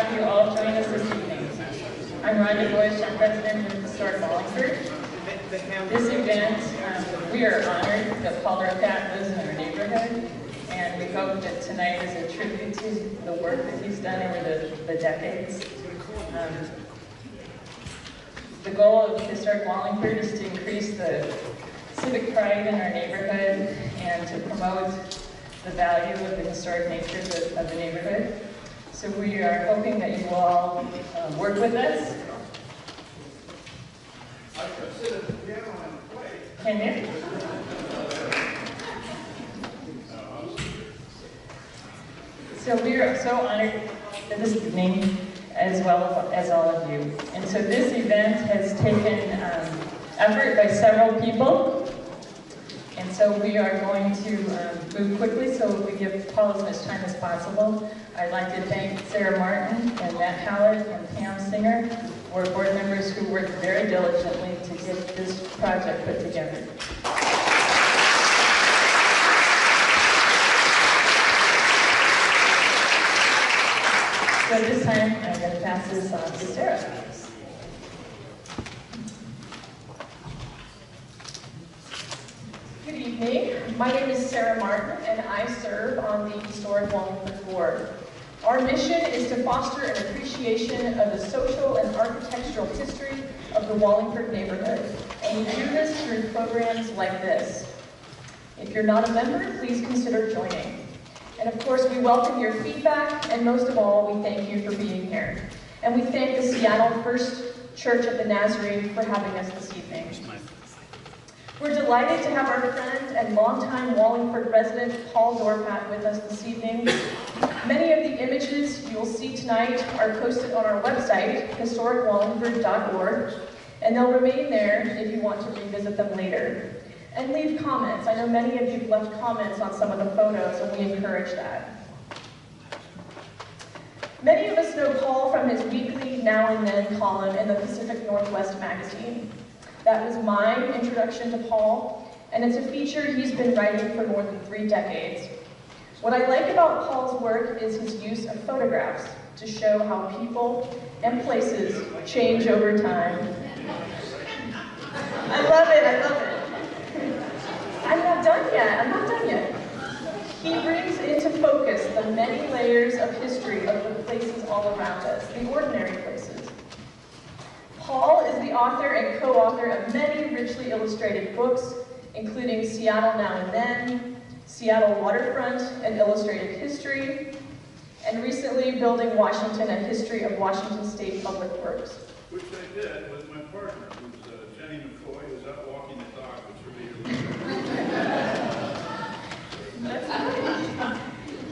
have you all join us this evening. I'm Rhonda Bush, I'm president of Historic Wallingford. This event, we are honored that Paul Dorpat lives in our neighborhood, and we hope that tonight is a tribute to the work that he's done over the decades. The goal of Historic Wallingford is to increase the civic pride in our neighborhood and to promote the value of the historic nature of the neighborhood. So we are hoping that you all work with us. Can you? So we are so honored that this evening, as well as all of you. And so this event has taken effort by several people. And so we are going to move quickly so we give Paul as much time as possible. I'd like to thank Sarah Martin and Matt Hallett and Pam Singer, who are board members who worked very diligently to get this project put together. So at this time, I'm going to pass this on to Sarah. Good evening. My name is Sarah Martin, and I serve on the Historic Wallingford Board. Our mission is to foster an appreciation of the social and architectural history of the Wallingford neighborhood, and we do this through programs like this. If you're not a member, please consider joining. And of course, we welcome your feedback, and most of all, we thank you for being here. And we thank the Seattle First Church of the Nazarene for having us this evening. We're delighted to have our friend and longtime Wallingford resident, Paul Dorpat, with us this evening. Many of the images you will see tonight are posted on our website, historicwallingford.org, and they'll remain there if you want to revisit them later. And leave comments. I know many of you have left comments on some of the photos, and we encourage that. Many of us know Paul from his weekly Now and Then column in the Pacific Northwest magazine. That was my introduction to Paul, and it's a feature he's been writing for more than 3 decades. What I like about Paul's work is his use of photographs to show how people and places change over time. I love it, I love it. I'm not done yet. He brings into focus the many layers of history of the places all around us, the ordinary places. Paul is the author and co-author of many richly illustrated books, including Seattle Now and Then, Seattle Waterfront, and Illustrated History, and recently Building Washington, a History of Washington State Public Works. Which I did with my partner, who's Jenny McCoy, who's out walking the dog, which will be That's right.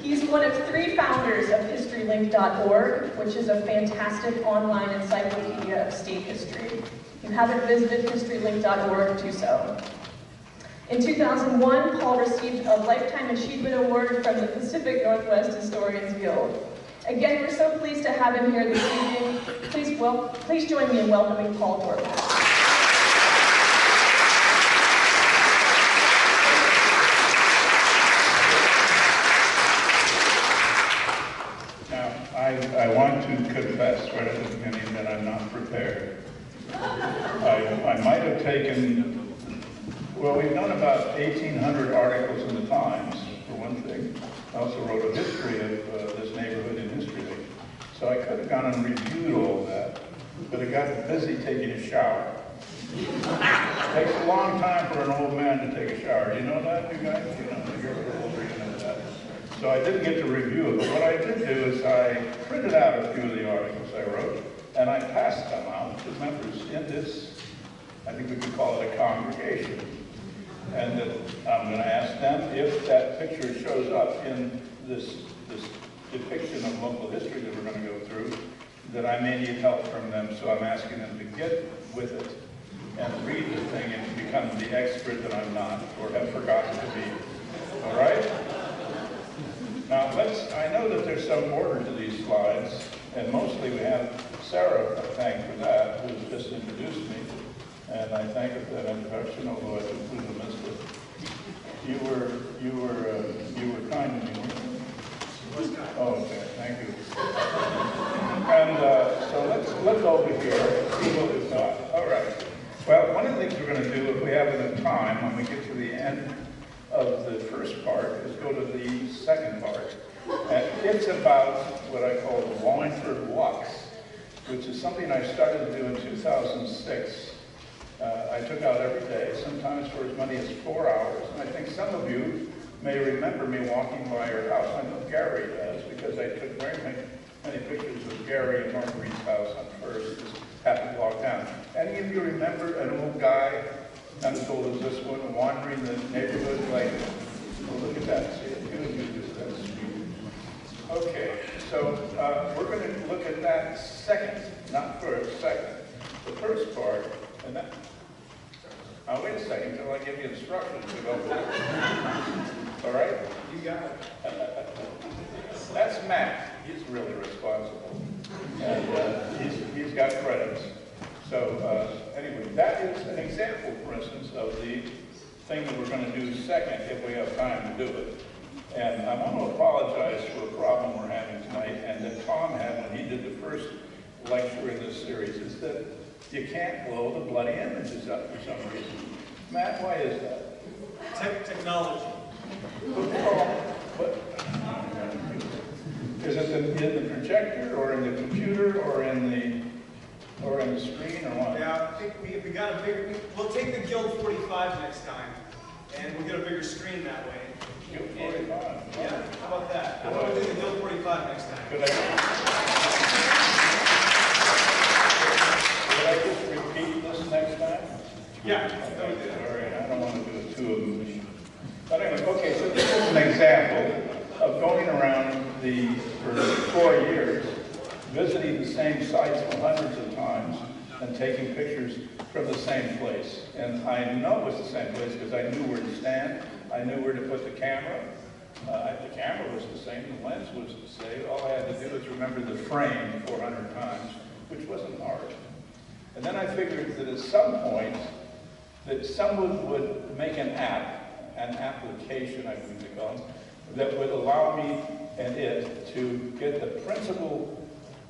He's one of 3 founders of HistoryLink.org, which is a fantastic online encyclopedia of state history. If you haven't visited HistoryLink.org, do so. In 2001, Paul received a Lifetime Achievement Award from the Pacific Northwest Historians Guild. Again, we're so pleased to have him here this evening. Please join me in welcoming Paul Dorpat. I want to confess right at the beginning that I'm not prepared. I might have taken, well, we've done about 1,800 articles in the Times, for one thing. I also wrote a history of this neighborhood in History Week. So I could have gone and reviewed all of that, but I got busy taking a shower. It takes a long time for an old man to take a shower. You know that, you guys? You know, you're a little older, you know that. So I didn't get to review it, but what I did do is I printed out a few of the articles I wrote, and I passed them out to members in this, I think we could call it a congregation. And that I'm going to ask them if that picture shows up in this depiction of local history that we're going to go through, that I may need help from them, so I'm asking them to get with it and read the thing and become the expert that I'm not, or have forgotten to be. All right? Now, I know that there's some order to these slides, and mostly we have Sarah to thank for that, who's just introduced me, and I thank her for that introduction, although I completely missed it. You were kind to me, weren't you? Oh, okay, thank you. look over here, see what we've got. All right. Well, one of the things we're going to do, if we have enough time, when we get to the end of the first part, is go to the second part. And it's about what I call the Wallingford walks, which is something I started to do in 2006. I took out every day, sometimes for as many as 4 hours. And I think some of you may remember me walking by your house. I know Gary does, because I took very many pictures of Gary and Marguerite's house on First. Just happened to walk down. Any of you remember an old guy, not as old as this one, wandering the neighborhood like, oh, look at that, see it? That's sweet. Okay, so we're going to look at that second, not first, second. The first part, and that, wait a second until I give you instructions to go with. All right? You got it. That's Matt. He's really responsible. And he's got credits. So anyway, that is an example, for instance, of the thing that we're going to do second if we have time to do it. And I want to apologize for a problem we're having tonight, and that Tom had when he did the first lecture in this series, is that you can't blow the bloody images up for some reason. Matt, why is that? Technology. Is it in the projector, or in the computer, or in the screen, or what? Yeah, I think we got a bigger. We'll take the Guild 45 next time, and we'll get a bigger screen that way. Guild 45. Yeah, how about that? How about we do the Guild 45 next time? Could I just repeat this next time? Yeah. Okay, all right, I don't want to do it two of them. But anyway, okay, so this is an example of going around for 4 years, visiting the same sites hundreds of times, and taking pictures from the same place. And I know it was the same place because I knew where to stand, I knew where to put the camera. The camera was the same, the lens was the same. All I had to do was remember the frame 400 times, which wasn't hard. And then I figured that at some point, that someone would make an application, I believe they call them, that would allow me and it to get the principal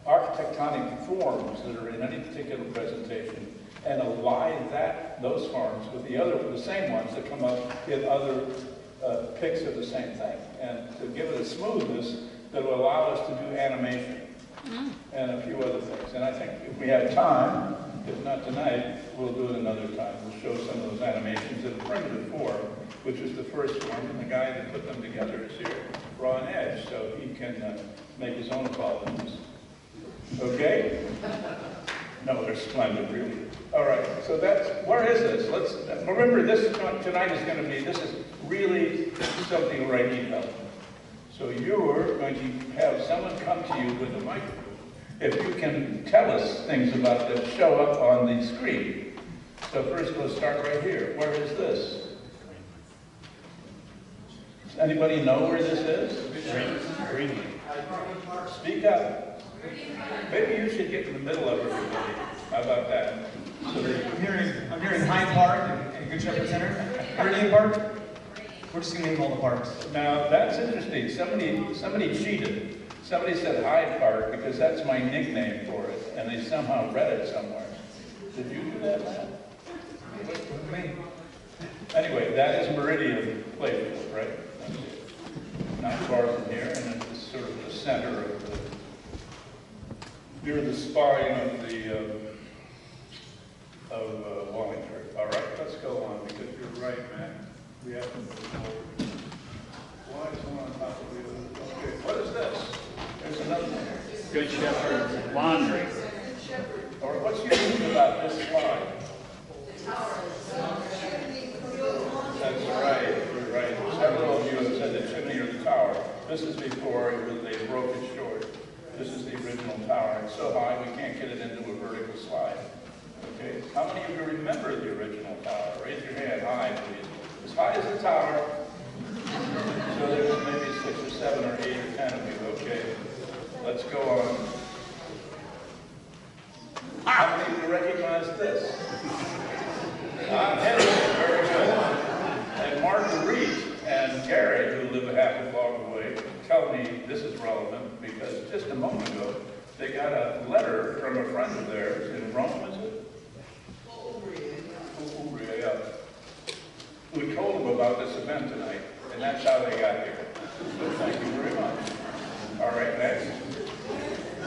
architectonic forms that are in any particular presentation and align those forms with the same ones that come up in other pics of the same thing, and to give it a smoothness that will allow us to do animation and a few other things. And I think if we have time, if not tonight, we'll do it another time. We'll show some of those animations in primitive form, which is the first form, and the guy that put them together is here, Ron Edge, so he can make his own columns. Okay? No, they're splendid, really. All right, so where is this? Remember, tonight is going to be, this is really something where I need help. So you're going to have someone come to you with a microphone. If you can tell us things about that show up on the screen. So first, let's start right here. Where is this? Does anybody know where this is? Green. Speak up. Maybe you should get in the middle of everybody. How about that? I'm hearing Hyde Park and Good Shepherd Center. Meridian Park. We're just gonna name all the parks. Now that's interesting. Somebody cheated. Somebody said Hyde Park because that's my nickname for it, and they somehow read it somewhere. Did you do that, Matt? Anyway, that is Meridian Playfield, right? Not far from here, and it's sort of the center of near the spine of Wallingford. All right, let's go on because you're right, Matt. We have to move forward. Why is one on top of the other? Okay, what is this? There's another one. Good Shepherd Laundry. Or what's unique about this slide? That's right, you're right. Several of you have said the chimney or the tower. This is before they broke it short. This is the original tower. It's so high we can't get it into a vertical slide. Okay, how many of you remember the original tower? Raise your hand high, please. As high as the tower. So there's maybe 6 or 7 or 8 or 10 of you. Okay, let's go on. How many of you recognize this? Henry, very good. And Marguerite and Gary, who live a half a block away, tell me this is relevant because just a moment ago, they got a letter from a friend of theirs in Rome, is it? Yeah. Who told them about this event tonight, and that's how they got here. So thank you very much. All right, next.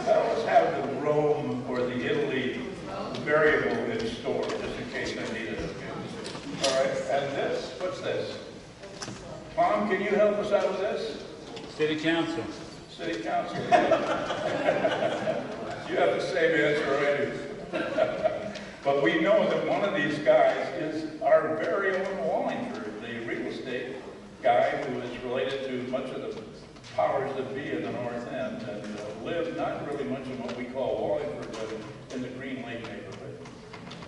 I always have the Rome or the Italy variable in store, just in case I need it. All right, and this, what's this? Tom, can you help us out with this? City Council. City Council. You have the same answer already. But we know that one of these guys is our very own Wallingford, the real estate guy who is related to much of the powers that be in the North End and lives not really much in what we call Wallingford, but in the Green Lake neighborhood.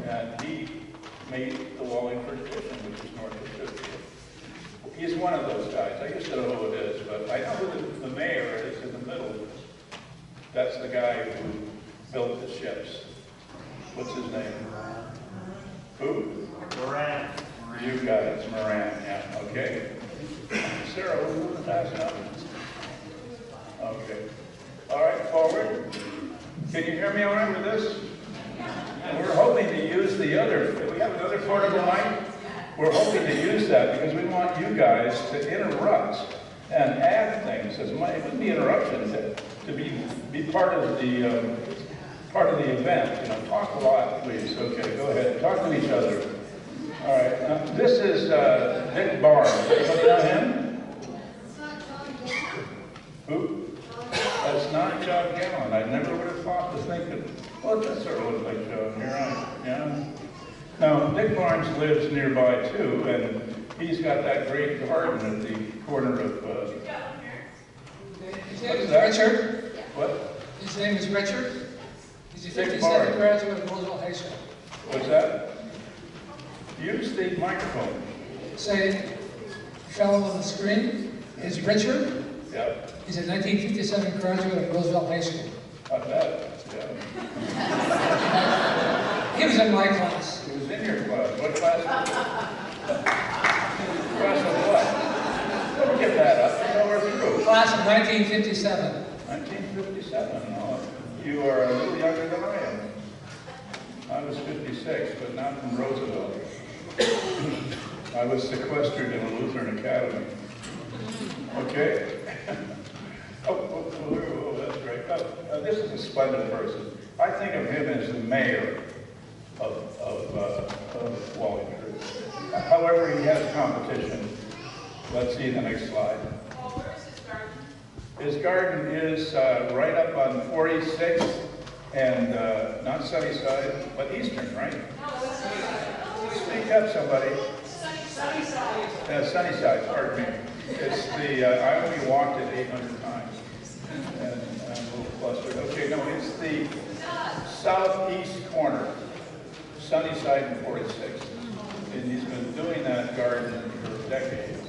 And he made the Wallingford Edition, which is north of 50. He's one of those guys. I used to know who it is, but I know who the mayor is in the middle. That's the guy who built the ships. What's his name? Who? Moran. You got it. It's Moran, yeah. Okay. Sarah, will you want to pass it up? Okay. All right, forward. Can you hear me all right with this? And we're hoping to use the other. We have another portable mic. We're hoping to use that because we want you guys to interrupt and add things. It wouldn't be interruptions to be part of the event. You know, talk a lot, please. Okay, go ahead. Talk to each other. All right. This is Dick Barnes. Anybody know him? Who? That's not John Gallen. I never would have thought to think that. Well, that sort of looks like John. You're right. Yeah. Now, Dick Barnes lives nearby too, and he's got that great garden at the corner of. His name is Richard. What? His name is Richard. He's a Dick 57 Barnes. graduate of Roosevelt High School. What's that? Use the microphone. Say, the fellow on the screen is Richard. Yep. He's a 1957 graduate of Roosevelt High School. I bet. Yeah. He was in my class. He was in your class. What class? Class of what? Don't get that up. You know we're through. Class of 1957. 1957. Oh, you are a little younger than I am. I was 56, but not from Roosevelt. I was sequestered in a Lutheran academy. Okay? Oh, that's great. This is a splendid person. I think of him as the mayor of Wallingford. However, he has competition. Let's see the next slide. Where is his garden? His garden is right up on 46th and not Sunnyside, but Eastern, right? No, it's Sunnyside. Speak up, somebody. Sunnyside. Sunnyside, pardon me. It's the, I only walked it 800 times. And I'm a little flustered. Okay, no, it's the southeast corner, Sunnyside and 46th. And he's been doing that garden for decades.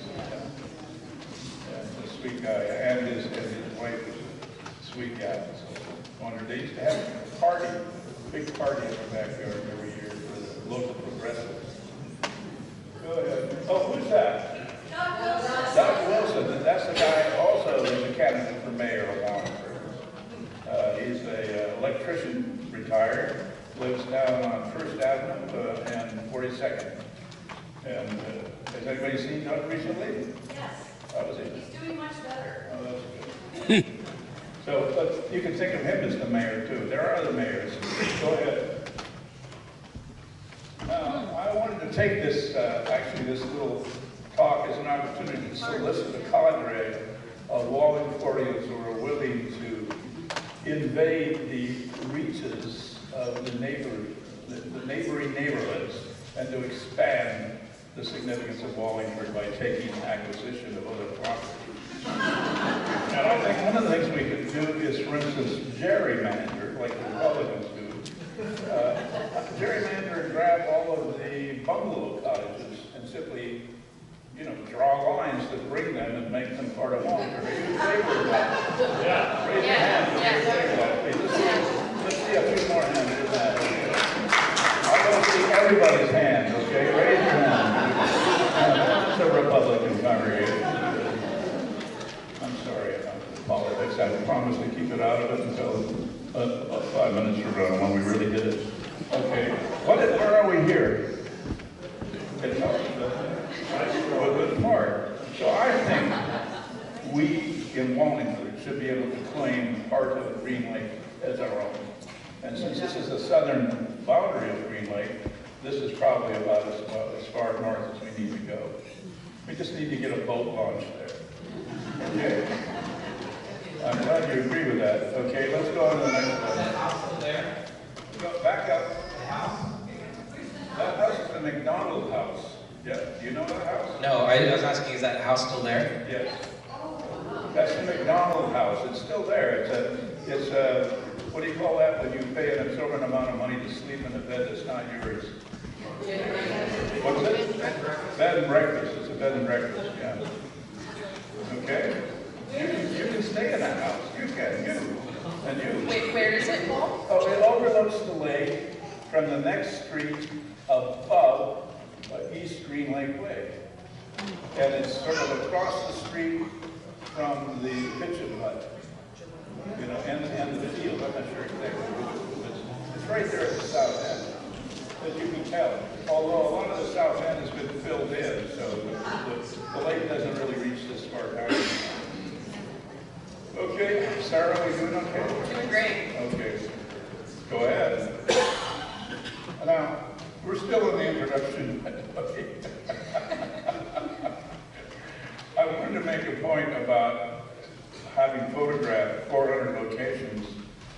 A sweet guy, and his wife is a sweet gal. So wondered, they used to have a party, a big party in their backyard every year for the local progressives. Go ahead. Oh, who's that? Doug Wilson. That's the guy also who's a candidate for mayor of Wallingford. He's an electrician, retired, lives down on First Avenue and 42nd. And has anybody seen Doug recently? Yes. How was he? He's doing much better. Oh, that's good. So you can think of him as the mayor too. There are other mayors. Go ahead. I wanted to take this, actually this little talk as an opportunity to solicit a cadre of Wallingfordians who are willing to invade the reaches of the neighboring neighborhoods and to expand the significance of Wallingford by taking acquisition of other property. And I think one of the things we could do is, for instance, gerrymander, like the Republicans do. Gerrymander and grab all of the bungalow cottages and simply, you know, draw lines that bring them and make them part of Wallingford. Are you in favor of that? Yeah. Raise your hand if you're in favor of that. Okay, let's see a few more hands for that. I don't see everybody's hand, okay? Raise your hand. That's a Republican congregation. I'm sorry about the politics. I promised to keep it out of it until About 5 minutes ago when we really did it. Okay, where are we here? It's Woodland Park. So I think we in Wallingford should be able to claim part of Green Lake as our own. And since this is the southern boundary of Green Lake, this is probably about as far north as we need to go. We just need to get a boat launch there. Okay. I'm glad you agree with that. Okay, let's go on to the next one. Is that house still there? Go back up. The house? That house is the McDonald house. Yeah, do you know that house? No, I was asking, is that house still there? Yes. That's the McDonald house. It's still there. It's a, what do you call that when you pay an exorbitant amount of money to sleep in a bed that's not yours? What's it? Bed and breakfast. It's a bed and breakfast, yeah. Okay? You can stay in that house. You can. Wait, where is it, Paul? Oh, it overlooks the lake from the next street above East Green Lake Way. And it's sort of across the street from the kitchen hut. You know, and the field. I'm not sure exactly which it's right there at the south end, as you can tell. Although a lot of the south end has been filled in, so the lake doesn't really reach this far down. Okay, Sarah, are we doing okay? Doing great. Okay, go ahead. Now, we're still in the introduction. I wanted to make a point about having photographed 400 locations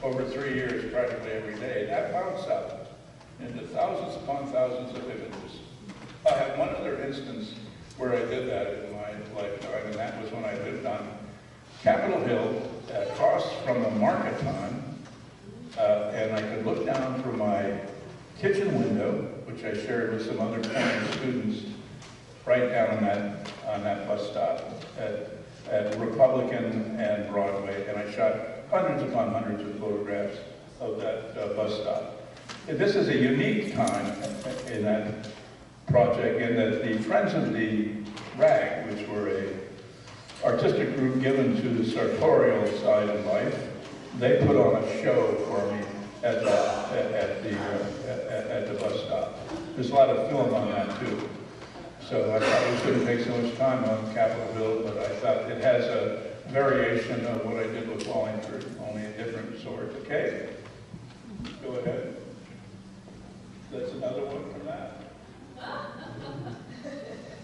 over 3 years, practically every day. That mounts up into thousands upon thousands of images. I have one other instance where I did that in my lifetime, and that was when I lived on Capitol Hill, across from the market time, and I could look down through my kitchen window, which I shared with some other college students, right down on that bus stop at Republican and Broadway, and I shot hundreds upon hundreds of photographs of that bus stop. And this is a unique time in that project, in that the Friends of the Rag, which were a artistic group given to the sartorial side of life, they put on a show for me at the bus stop. There's a lot of film on that too. So I thought we shouldn't take so much time on Capitol Hill, but I thought it has a variation of what I did with Wallingford, only a different sort. Okay? Go ahead. That's another one from that.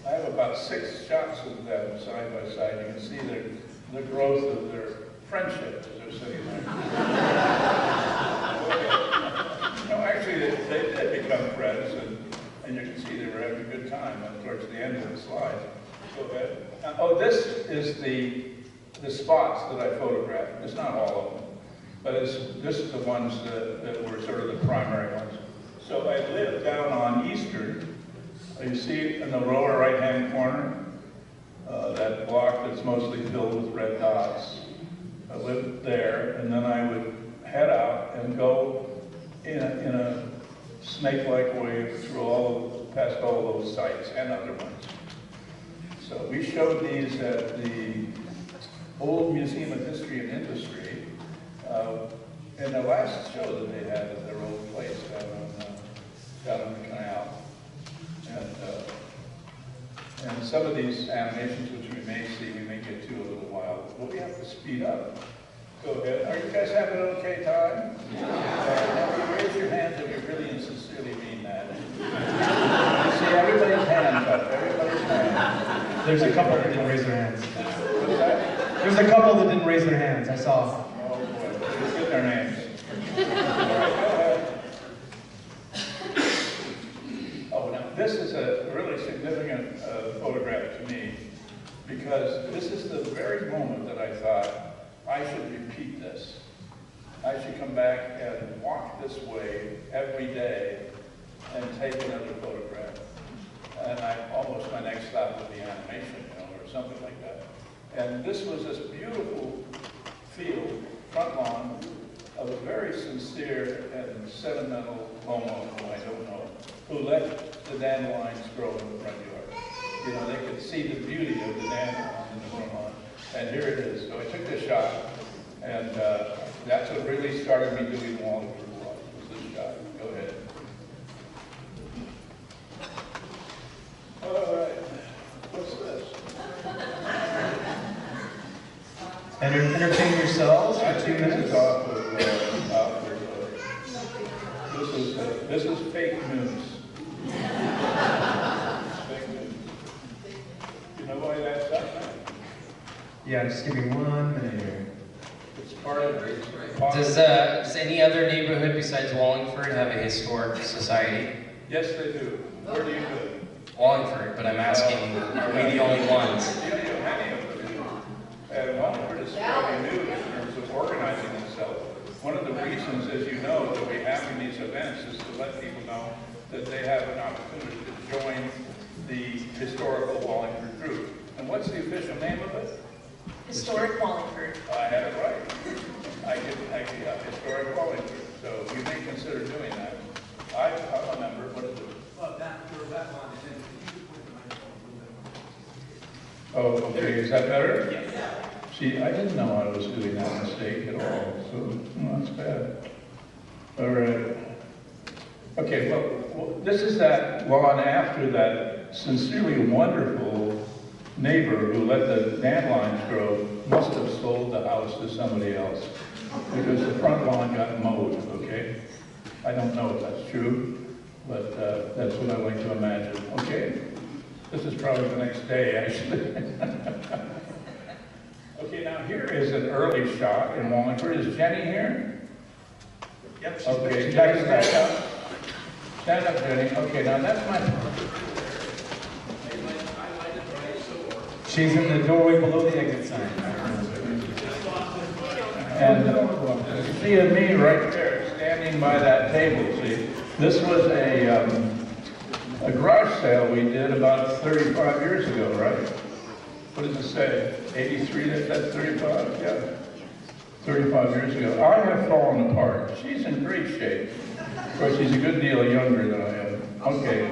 I have about 6 shots of them side by side. You can see the growth of their friendship as they're sitting there. No, actually, they did become friends, and you can see they were having a good time towards the end of the slide. Go ahead. Oh, this is the spots that I photographed. It's not all of them, but this is the ones that were sort of the primary ones. So I lived down on Eastern. You see in the lower right-hand corner, that block that's mostly filled with red dots. I lived there, and then I would head out and go in a snake-like way through past all those sites and other ones. So we showed these at the Old Museum of History and Industry in the last show that they had at their old place down on the canal. And some of these animations, which we may see, we may get to a little while, but we have to speed up. Go ahead. Are you guys having an okay time? Now, raise your hands if you really and sincerely mean that. You see everybody's hands up. Everybody's hands. There's a couple that didn't raise their hands. What's that? There's a couple that didn't raise their hands, I saw. Oh boy, let's get their names. All right, go ahead. Oh, now this is a really significant photograph to me, because this is the very moment that I thought, I should repeat this. I should come back and walk this way every day and take another photograph. And almost my next stop would be animation, or something like that. And this was this beautiful field, front lawn, of a very sincere and sentimental homeowner, who I don't know, who let the dandelions grow in the front yard. You know, they could see the beauty of the dandelion in the front lawn. And here it is. So I took this shot, and That's what really started me doing Wallingford was this shot. Go ahead. All right. What's this? Entertain yourselves for 2 minutes. This is fake news. Fake news. You know why that's up? Yeah, just give me 1 minute here. It's part of it. Does any other neighborhood besides Wallingford have a historic society? Yes, they do. Where do you live? Wallingford, but I'm asking, are we the only ones? Yeah, many of them do. And Wallingford is fairly new in terms of organizing itself. One of the reasons, as you know, that we have in these events is to let people know that they have an opportunity to join the historical Wallingford group. And what's the official name of it? Historic Wallingford. I had it right. I did historic Wallingford. So you may consider doing that. I'm a member. What is it? Oh, okay. Is that better? Yes. See, I didn't know I was doing that mistake at all. So that's bad. All right. Okay. Well, this is that lawn after that sincerely wonderful neighbor who let the dandelions grow must have sold the house to somebody else because the front lawn got mowed, okay? I don't know if that's true, but that's what I like to imagine, okay? This is probably the next day, actually. Okay, now here is an early shot in Wallingford. Is Jenny here? Yep. Okay, stand up. Stand up, Jenny. Okay, now that's my... She's in the doorway below the exit sign. And see me right there, standing by that table, see? This was a garage sale we did about 35 years ago, right? What does it say? 83, that's 35? Yeah. 35 years ago. I have fallen apart. She's in great shape. Of course, she's a good deal younger than I am. Okay.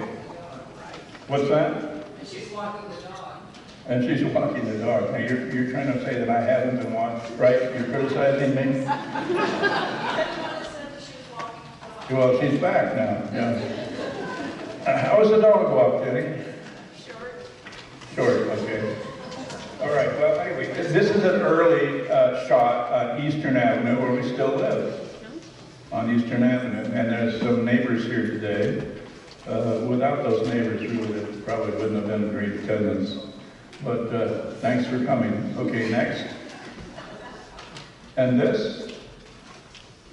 What's that? She's walking the dog. And she's walking the dog. Now, you're trying to say that I haven't been walking, right? You're criticizing me? Well, she's back now. Yeah. How was the dog walk, Jenny? Short, okay. All right, well, anyway, this is an early shot on Eastern Avenue where we still live. On Eastern Avenue. And there's some neighbors here today. Without those neighbors, we probably wouldn't have been great attendance. But thanks for coming. Okay, next. And this?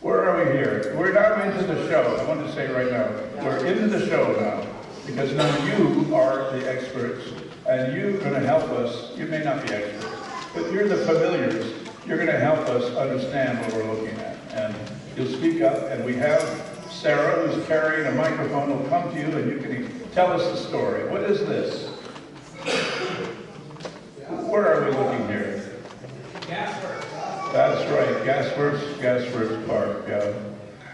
Where are we here? We're now into the show. I want to say right now, we're into the show now. Because now you are the experts, and you're going to help us. You may not be experts, but you're the familiars. You're going to help us understand what we're looking at. And you'll speak up, and we have Sarah, who's carrying a microphone, will come to you, and you can tell us the story. What is this? Where are we looking here? Gasworks. That's right, Gasworks Park.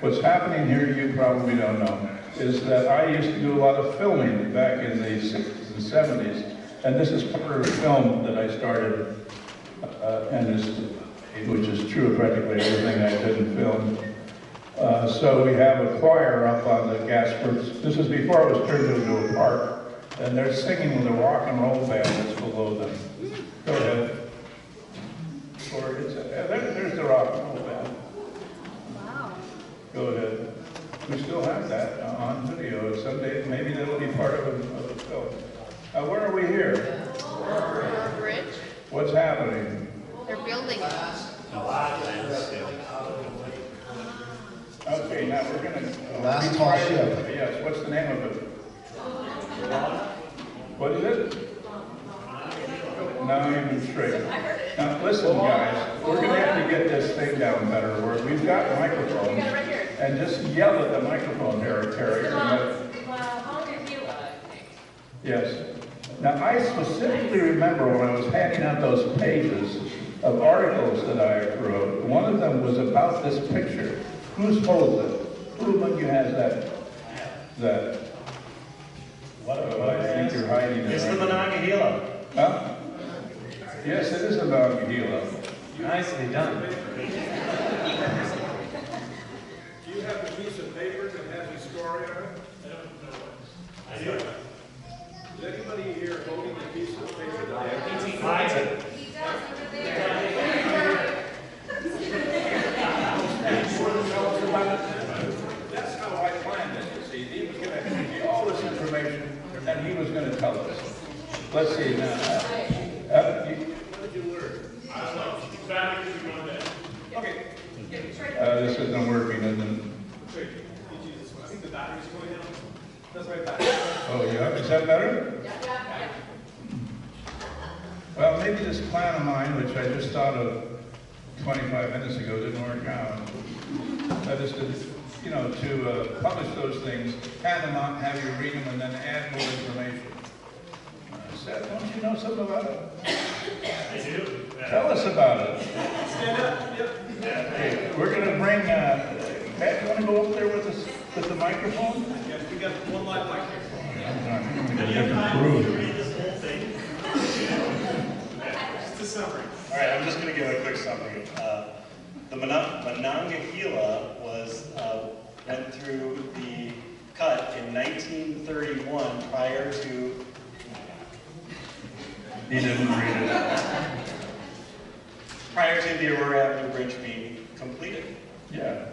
What's happening here, you probably don't know, is that I used to do a lot of filming back in the 60s and 70s, and this is part of a film that I started, which is true of practically everything I did in film. So we have a choir up on the Gasworks. This is before it was turned into a park, and they're singing with a rock and roll band that's below them. Go ahead. Or there's the rock and roll band. Wow. Go ahead. We still have that on video. Someday, maybe that'll be part of a film. Where are we here? Over a bridge. What's happening? They're building it. Okay, now we're going to... Last tall ship. Yes, what's the name of it? What is it? Now even straight. Now listen, guys, we're going to have to get this thing down better. We've got microphones. And just yell at the microphone, Terry. Yes. Now I specifically remember when I was handing out those pages of articles that I wrote, one of them was about this picture. Whose holds it? Who among you has that? What I think you're hiding it. It's the Monongahela. Huh? Yes, it is a Monongahela. Nicely done. Is anybody here holding a piece of paper that 18. That's how I planned it, you see. He was going to give you all this information, and he was going to tell us. Let's see now. What did you learn? Okay. This isn't working, isn't it? I think the battery's going down. That's right back. Oh, yeah. Is that better? Yeah. Well, maybe this plan of mine, which I just thought of 25 minutes ago, didn't work out. That is to publish those things, hand them out, have you read them, and then add more information. Seth, don't you know something about it? I do. Tell us about it. Stand up. Yep. Okay, we're going to bring, Matt, you want to go up there with us with the microphone? Yes, we got one live mic here. I think I'm going to get a different crew. Read this whole thing. Just a summary. All right, I'm just going to give a quick summary. The Monongahela went through the cut in 1931 prior to... He didn't read it. Prior to the Aurora Avenue Bridge being completed. Yeah.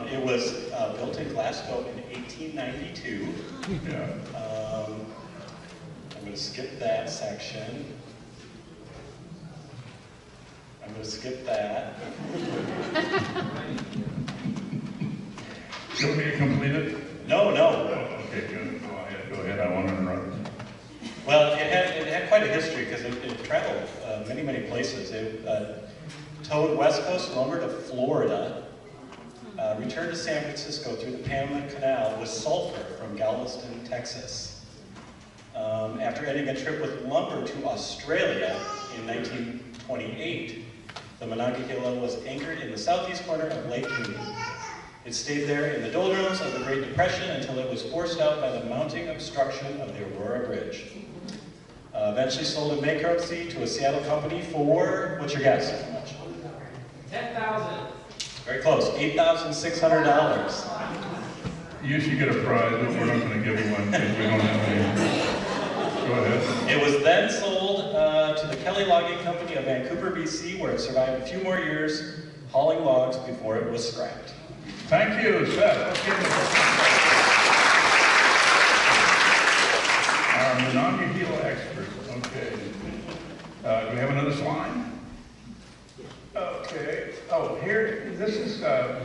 It was built in Glasgow in 1892. Yeah. I'm going to skip that section. I'm going to skip that. You want me to complete it? No. Okay, good. Go ahead. I want to interrupt. Well, it had quite a history because it traveled many places. It towed West Coast lumber to Florida, returned to San Francisco through the Panama Canal with sulfur from Galveston, Texas. After ending a trip with lumber to Australia in 1928, the Monongahela was anchored in the southeast corner of Lake Union. It stayed there in the doldrums of the Great Depression until it was forced out by the mounting obstruction of the Aurora Bridge. Eventually sold in bankruptcy to a Seattle company for, what's your guess? How much? $10,000. Very close, $8,600. You should get a prize, but we're not going to give you one because we don't have any. Go ahead. It was then sold to the Kelly Logging Company of Vancouver, BC, where it survived a few more years hauling logs before it was scrapped. Thank you, Seth. Our Monongahela expert. Okay. Do we have another slide? Okay. Oh, here, this is, I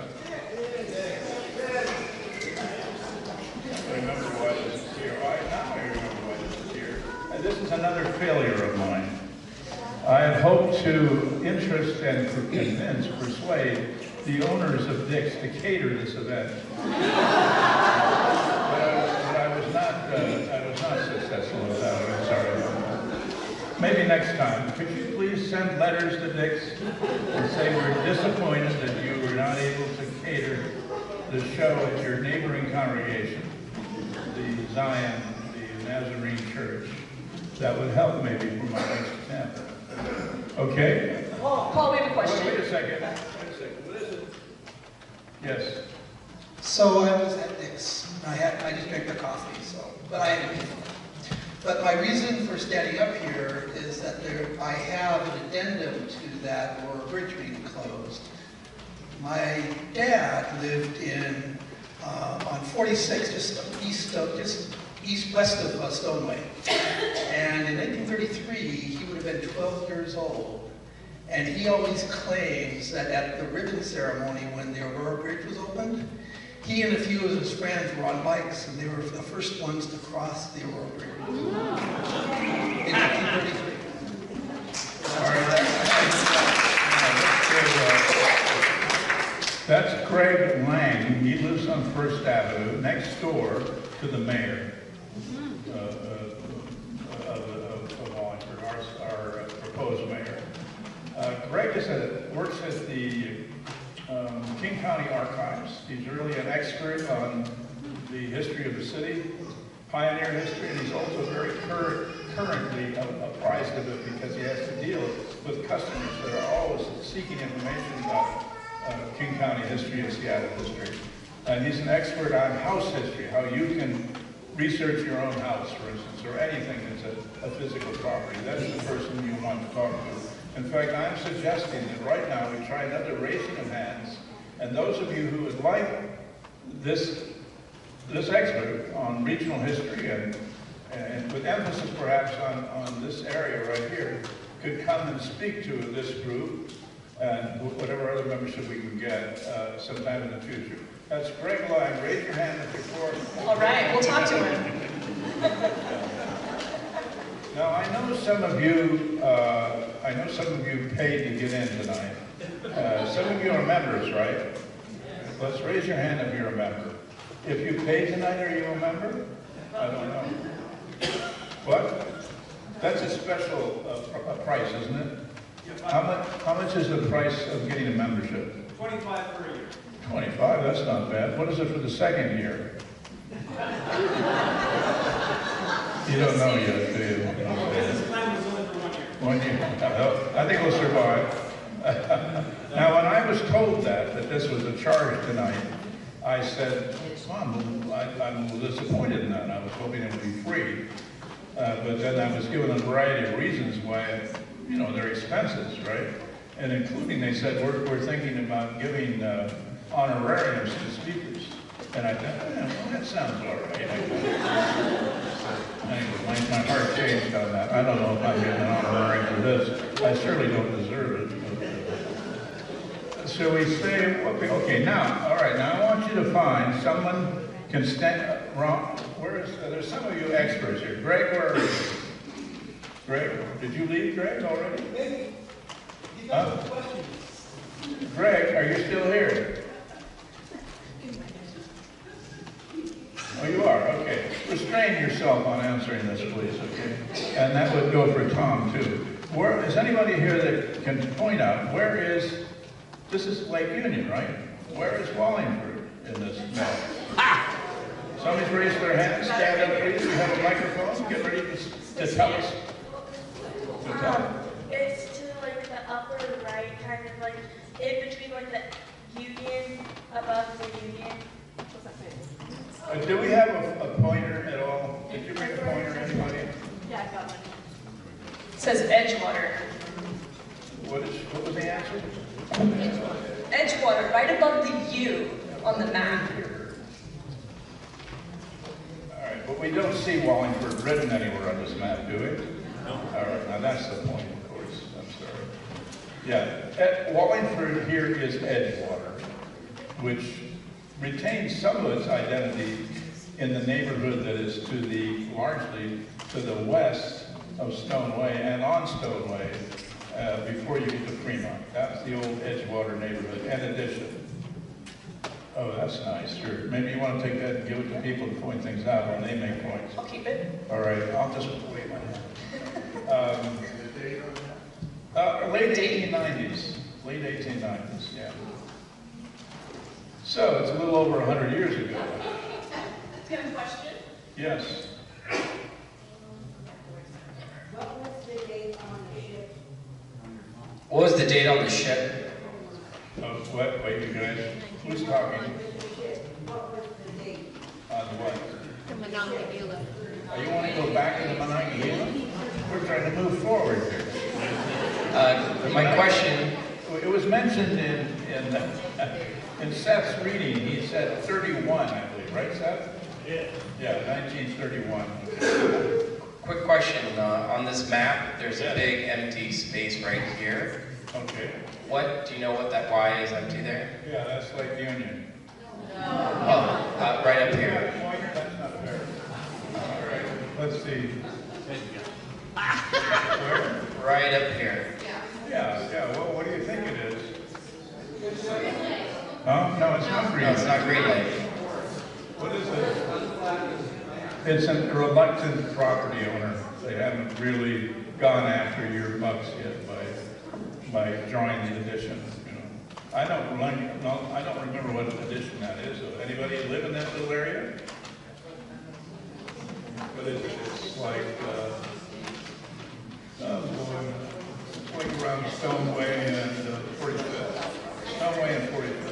remember why this is here. Now I remember why this is here. And this is another failure of mine. I had hoped to interest and convince, persuade the owners of Dick's to cater this event. But I was not successful with that. I'm sorry. Maybe next time. Could you please send letters to Dick's and say we're disappointed that you were not able to cater the show at your neighboring congregation, the Zion, the Nazarene Church. That would help maybe for my next attempt. Okay? Paul, we have a question. Wait a second. What is it? Yes. So I was at Dick's. I just drank the coffee, but my reason for standing up here is that I have an addendum to that Aurora Bridge being closed. My dad lived on 46, just west of Stoneway, and in 1933 he would have been 12 years old. And he always claims that at the ribbon ceremony when the Aurora Bridge was opened, he and a few of his friends were on bikes and they were the first ones to cross the Aurora Bridge. In 1933. That's Craig Lang. He lives on First Avenue, next door to the mayor of Wallingford, our proposed mayor. Greg works at the King County Archives. He's really an expert on the history of the city, pioneer history, and he's also very currently apprised of it because he has to deal with customers that are always seeking information about King County history and Seattle history. And he's an expert on house history, how you can research your own house, for instance, or anything that's a physical property. That's the person you want to talk to. In fact, I'm suggesting that right now we try another raising of hands, and those of you who would like this expert on regional history and with emphasis perhaps on this area right here, could come and speak to this group and whatever other membership we can get sometime in the future. That's Greg Lyme. Raise your hand if you're for. All right, we'll talk to him. Now I know some of you paid to get in tonight. Some of you are members, right? Let's raise your hand if you're a member. If you paid tonight, are you a member? I don't know. What? That's a special price, isn't it? How much is the price of getting a membership? $25 per year. 25, that's not bad. What is it for the second year? You don't know yet, do you? Business plan was only for 1 year. 1 year. I think we'll survive. Now, when I was told that this was a charge tonight, I said, I'm a little disappointed in that. I was hoping it would be free. But then I was given a variety of reasons why, they're expenses, right? And including, they said, we're thinking about giving honorariums to speakers. And I thought, well, that sounds all right. Anyway, my heart changed on that. I don't know if I'm getting an honorarium for this. I certainly don't deserve it. So we say, okay, now, all right, now I want you to find someone can stand, there's some of you experts here. Greg, where are you? Greg, did you leave, Greg, already? Maybe. Huh? Greg, are you still here? Oh, you are, okay. Restrain yourself on answering this, please, okay? And that would go for Tom, too. Is anybody here that can point out, this is Lake Union, right? Where is Wallingford in this map? Somebody's raised their hand. Stand up, please. We have a microphone. Get ready to tell us. It's to like the upper right, kind of like in between like the Union, above the Union. Do we have a pointer at all? Did you bring a pointer, anybody? Yeah, I got one. It says Edgewater. What was the answer? Edgewater, right above the U on the map. All right, but we don't see Wallingford written anywhere on this map, do we? No. All right, now that's the point, of course. I'm sorry. Yeah, Wallingford here is Edgewater, which retains some of its identity in the neighborhood that is largely to the west of Stoneway and on Stoneway before you get to Fremont. That's the old Edgewater neighborhood, in addition. Oh, that's nice, sure. Maybe you want to take that and give it to people to point things out when they make points. I'll keep it. All right, I'll just wait my hand. Late 1890s. Late 1890s, yeah. So it's a little over 100 years ago. Do you have a question? Yes. What was the date on the ship? What was the date on the ship? What? Wait, you guys. Who's talking? What was the date? On what? The Monongahela. You want to go back to the Monongahela? We're trying to move forward here. My question. It was mentioned in Seth's reading. He said 31, I believe, right, Seth? Yeah. Yeah, 1931. Quick question. On this map, there's a big empty space right here. Okay. Do you know what that Y is empty there? Yeah, that's Lake Union. Oh, right up here. That's not fair. All right, let's see. Right up here. Yeah, well, what do you think it is? Oh, no, it's not Green No, it's Lake. not Green Lake. What is it? It's a reluctant property owner. They haven't really gone after your bucks yet by drawing the addition. I don't remember what addition that is. Anybody live in that little area? But it's like, it's like around Stoneway and 45th. Stoneway and 45th.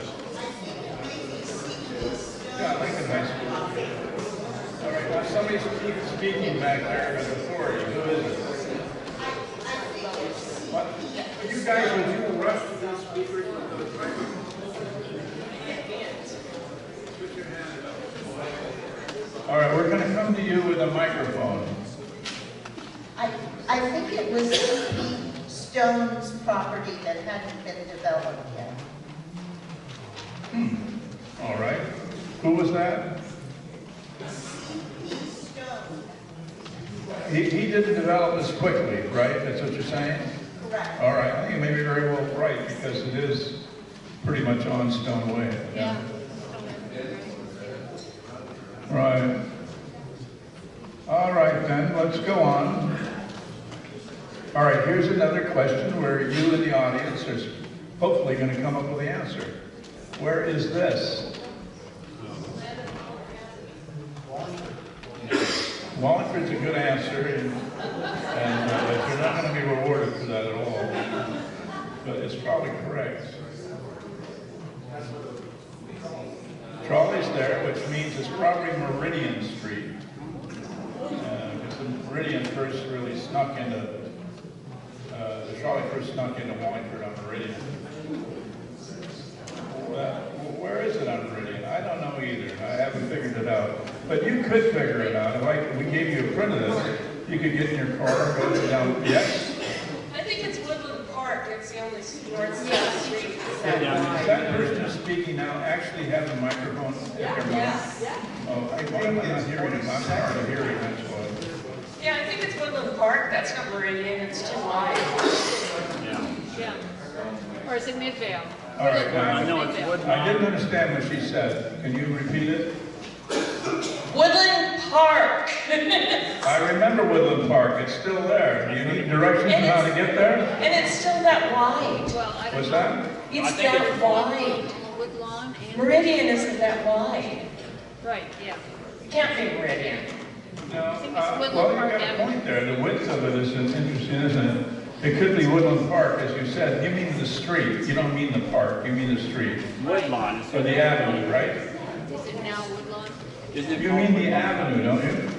Yeah, Lincoln High School. All right, now speaking back there with authority. Who is it? What? You guys, would you rush to these speakers with the microphone? Put your hand up. All right, we're going to come to you with a microphone. I think it was C.P. Stone's property that hadn't been developed yet. All right. Who was that? C.P. Stone. He didn't develop this quickly, right? That's what you're saying? Correct. All right. I think you may be very well right because it is pretty much on Stone Way. Yeah. Right. All right, then, let's go on. All right, here's another question where you in the audience are hopefully going to come up with the answer. Where is this? Wallingford's a good answer, and you're not going to be rewarded for that at all. But it's probably correct. Trolley's there, which means it's probably Meridian Street. Because the Meridian first really snuck into, the trolley first snuck into Wallingford on Meridian. Where is it on Meridian? I don't know either. I haven't figured it out. But you could figure it out. If we gave you a print of this, you could get in your car and go down. Yes? I think it's Woodland Park. It's the only north-south street Does that person who's speaking now actually have a microphone? Yeah. Oh, why am I not hearing him? I'm hard of hearing, that's why. Yeah, I think it's Woodland Park. That's not Meridian. It's too wide. Yeah. Or is it Midvale? All right, now, No, it's Woodland. I didn't understand what she said. Can you repeat it? Woodland Park. I remember Woodland Park. It's still there. Do you need directions on how to get there? And it's still that wide. Well, I don't What's know. that? It's that wide. Woodlawn and... Meridian isn't that wide. Right, yeah. It can't be Meridian. No, think it's Woodland well, you Park got a Avenue. point there. The width of it is interesting, isn't it? It could be Woodland Park, as you said. You mean the street. You don't mean the park. You mean the street. Woodlawn. Or the avenue, right? Is it now Woodlawn? You mean the avenue, don't you?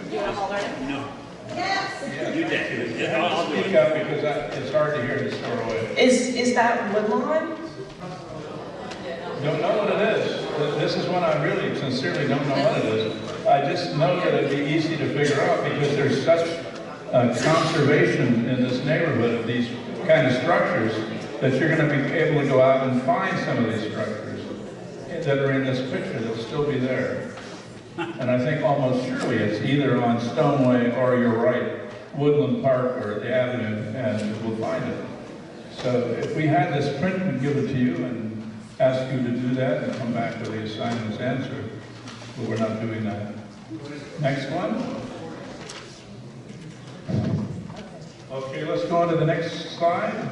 No. Yes. Yeah. You did. You have to speak up because it's hard to hear this far away. Is that Woodlawn? Don't know what it is. This is one I really sincerely don't know what it is. I just know that it'd be easy to figure out because there's such conservation in this neighborhood of these kind of structures that you're going to be able to go out and find some of these structures that are in this picture that'll still be there. And I think almost surely it's either on Stoneway or, you're right, Woodland Park or the Avenue, and we'll find it. So if we had this print, we'd give it to you and ask you to do that and come back with the assignment's answer. But we're not doing that. Next one. Okay, let's go on to the next slide.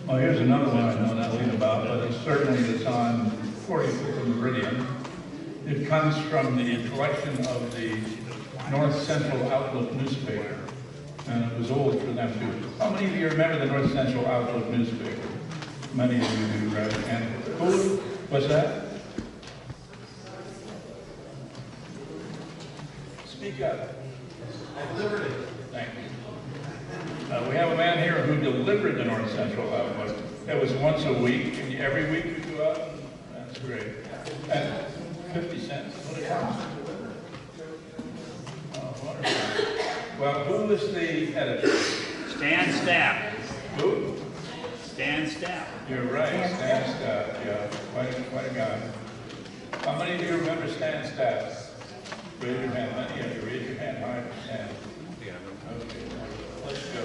Oh, here's another one I know nothing about, but it's certainly it's on 45th and Meridian. It comes from the collection of the North Central Outlook newspaper, and it was old for them too. How many of you remember the North Central Outlook newspaper? Many of you do, right? And who was that? Speak up. I delivered it. Thank you. We have a man here who delivered the North Central Outlook. It was once a week, and every week you go out, and that's great. And 50 cents. What it costs to deliver. Oh, wonderful. Well, who was the editor? Stan Stapp. Who? Stan Stapp. You're right, Stan Stapp. Yeah, quite a guy. How many of you remember Stan Stapp? Raise your hand. Many of you. Raise your hand high for Stan. Okay, let's go.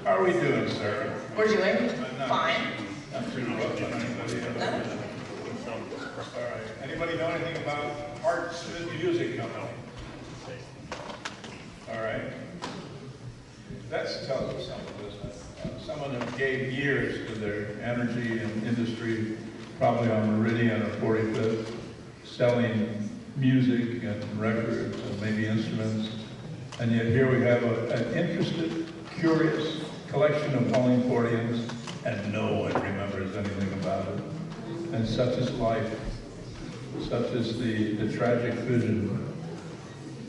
How are we doing, sir? We're doing fine. Not too rough on anybody. All right. Anybody know anything about Hearts Music Company? All right. That tells us something, doesn't it? Someone who gave years to their energy and industry, probably on Meridian or 45th, selling music and records and maybe instruments. And yet here we have an interested, curious collection of Wallingfordians, and no one remembers anything about it. And such is life. such as the tragic vision.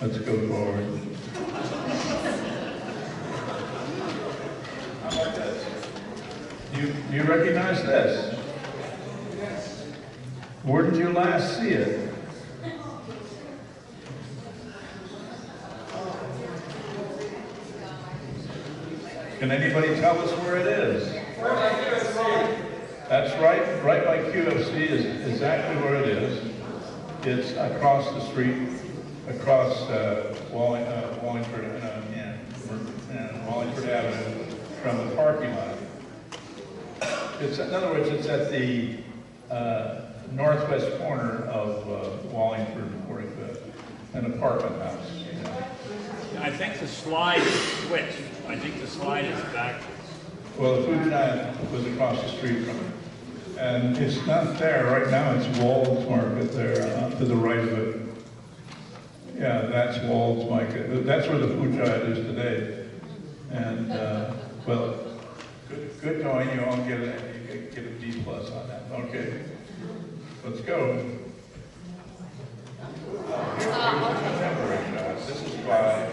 Let's go forward. How about this? Do you recognize this? Where did you last see it? Can anybody tell us where it is? That's right by QFC is exactly where it is. It's across the street, across Wallingford Avenue from the parking lot. In other words, it's at the northwest corner of Wallingford and 45th, an apartment house. I think the slide is switched. I think the slide is backwards. Well, the food giant was across the street from it. And it's not there. Right now it's Wald's Market there, to the right of it. Yeah, that's Wald's Market. That's where the food giant is today. And, well, good going. You all get a D+ on that. Okay. Let's go. This is by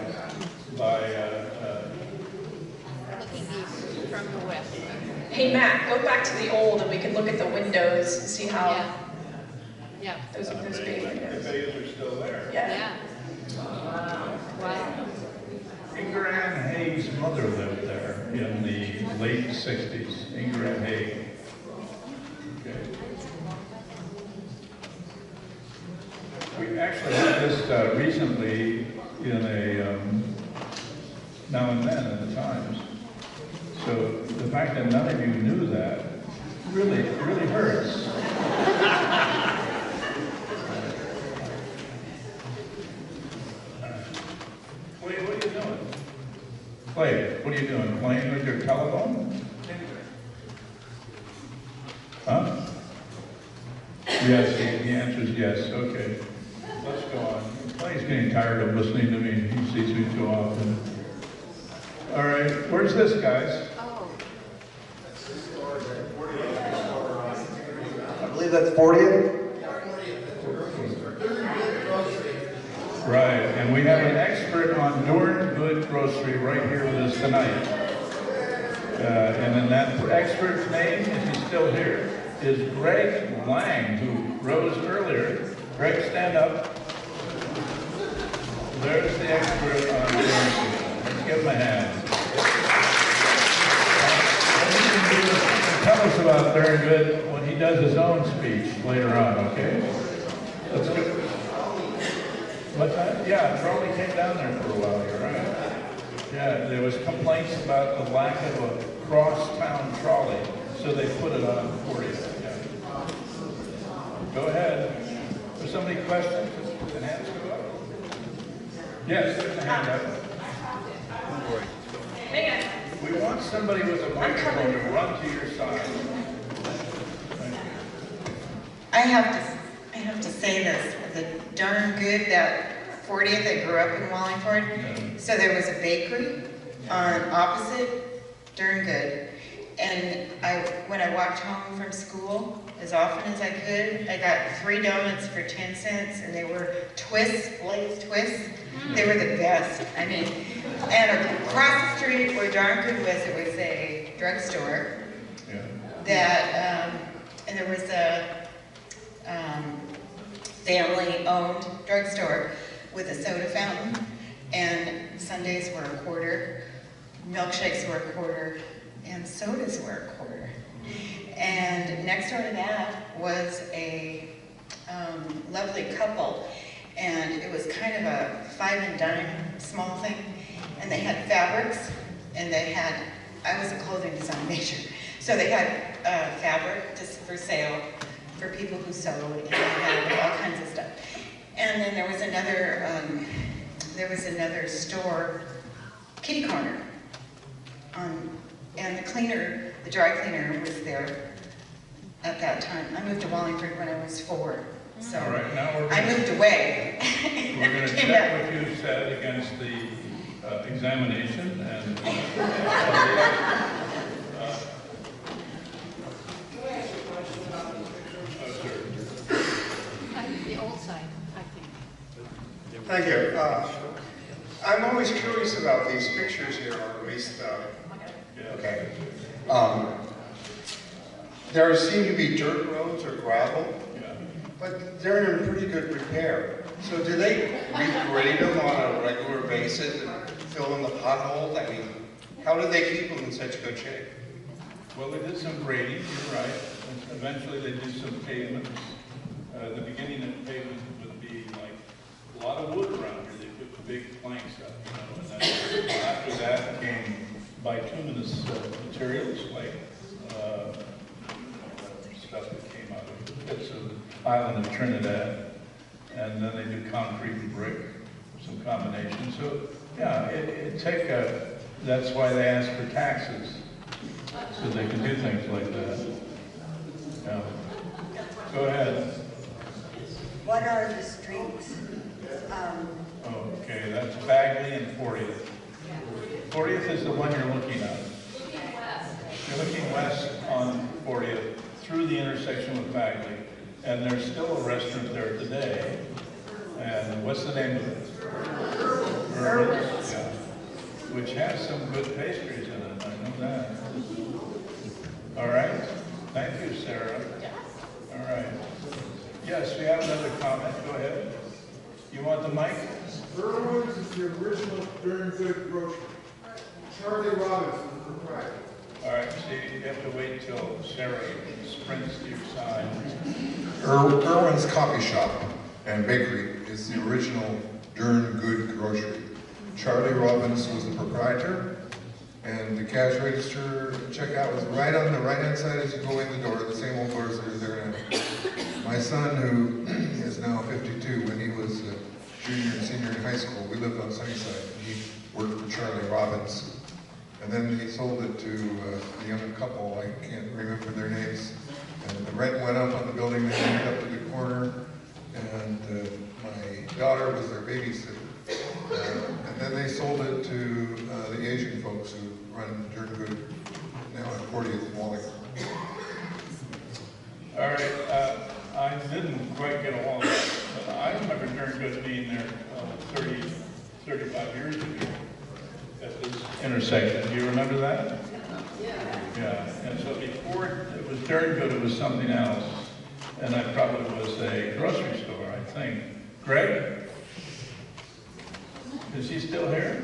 Looking east from the west. Hey Matt, go back to the old and we can look at the windows and see how Yeah. those big The windows. bays are still there. Yeah. Wow. Inger Ann Hay's mother lived there in the late 60s. Inger Ann Hay. Okay. We actually had this recently in a Now and Then in the Times. So the fact that none of you knew that really hurts. Clay, what are you doing? Clay, what are you doing? Playing with your telephone? Huh? Yes, the answer is yes. Okay. Let's go on. Clay's getting tired of listening to me. He sees me too often. All right, where's this, guys? I believe that's 40th. Right, and we have an expert on Dorn Good Grocery right here with us tonight. And then that expert's name, if he's still here, is Greg Lang, who rose earlier. Greg, stand up. There's the expert on Dorn Good. Let's give him a hand. Tell us about Dorn Good when he does his own speech later on, okay? Let's go. What's that? Yeah, Trolley came down there for a while, you're right. Yeah, there was complaints about the lack of a cross-town trolley, so they put it on 40th. Yeah. Go ahead. There's so many questions. Can hands go up? Yes, there's a hand up. We want somebody with a microphone to run to your side. I have to say this, the Darn Good, that 40th, I grew up in Wallingford, so there was a bakery on opposite Darn Good, and when I walked home from school, as often as I could, I got 3 donuts for 10 cents, and they were twists, Blaze twists. They were the best. I mean, and across the street where Darn Good was, it was a drugstore that, and there was a family-owned drugstore with a soda fountain, and Sundays were $0.25, milkshakes were $0.25, and sodas were $0.25. And next door to that was a lovely couple, and it was kind of a 5 and dime small thing, and they had fabrics, and they had, I was a clothing design major, so they had fabric just for sale for people who sewed, and they had all kinds of stuff. And then there was another store, kitty corner, and the dry cleaner was there at that time. I moved to Wallingford when I was 4, so all right, now I moved away. We're going to check what you said against the examination and Thank you. I'm always curious about these pictures here, or at least, okay. There seem to be dirt roads or gravel, but they're in pretty good repair. So do they regrade them on a regular basis and fill in the potholes? I mean, how do they keep them in such good shape? Well, they did some grading, you're right. Eventually they did some pavements. The beginning of the pavement would be like a lot of wood around here. They put the big planks up, and then after that came bituminous materials like stuff that came out of bits of the island of Trinidad. And then they do concrete and brick, some combination. So yeah, that's why they ask for taxes, so they can do things like that. Yeah. Go ahead. What are the streets? Okay, that's Bagley and 40th. 40th is the one you're looking at. You're looking west on 40th through the intersection with Bagley. And there's still a restaurant there today. And what's the name of it? Irwin's. Yeah. Which has some good pastries in it, I know that. All right. Thank you, Sarah. All right. Yes, we have another comment. Go ahead. You want the mic? Irwin's is the original Darn Good grocery. Charlie Robinson, the proprietor. All right, see, you have to wait till Sarah sprints to your side. Irwin's Coffee Shop and Bakery is the original Darn Good grocery. Charlie Robbins was the proprietor, and the cash register checkout was right on the right-hand side as you go in the door, the same old doors that are there now. My son, who is now 52, when he was a junior and senior in high school, we lived on Sunnyside, and he worked for Charlie Robbins. And then he sold it to a young couple, I can't remember their names. And the rent went up on the building, they moved up to the corner, and my daughter was their babysitter. And then they sold it to the Asian folks who run Darn Good now at 40th and Wallingford. All right, I didn't quite get along with that, but I remember Darn Good being there 35 years ago. At this intersection. Do you remember that? Yeah. Yeah. And so before it was Darn Good, it was something else. And that probably was a grocery store, I think. Greg? Is he still here?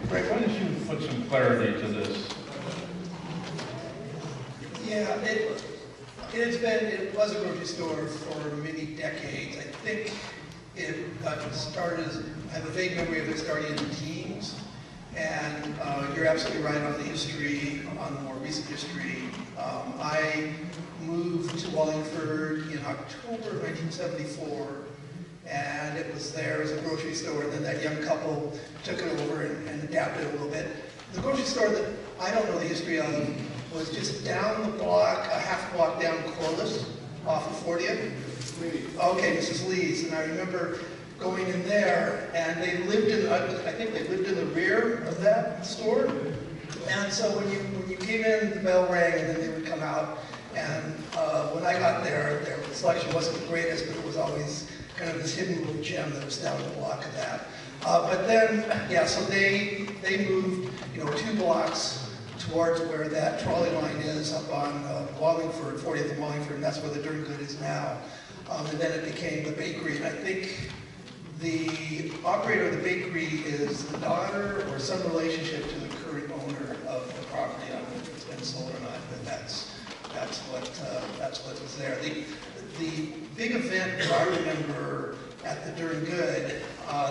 Greg, why don't you put some clarity to this? Yeah, it was a grocery store for many decades. I think it got started, I have a vague memory of it starting in the teens. And you're absolutely right on the history, on the more recent history. I moved to Wallingford in October of 1974, and it was there as a grocery store, and then that young couple took it over and adapted it a little bit. The grocery store that I don't know the history of was just down the block, a half block down Corliss, off of 40th. Okay, Mrs. Lee's, and I remember going in there, and they lived in, I think they lived in the rear of that store. And so when you came in, the bell rang, and then they would come out. And when I got there, their selection wasn't the greatest, but it was always kind of this hidden little gem that was down the block of that. But then, yeah, so they moved, 2 blocks towards where that trolley line is up on Wallingford, 40th and Wallingford, and that's where the Darn Good is now. And then it became the bakery, and I think the operator of the bakery is the daughter or some relationship to the current owner of the property. I don't know if it's been sold or not, but that's what was there. The big event that I remember at the Darn Good,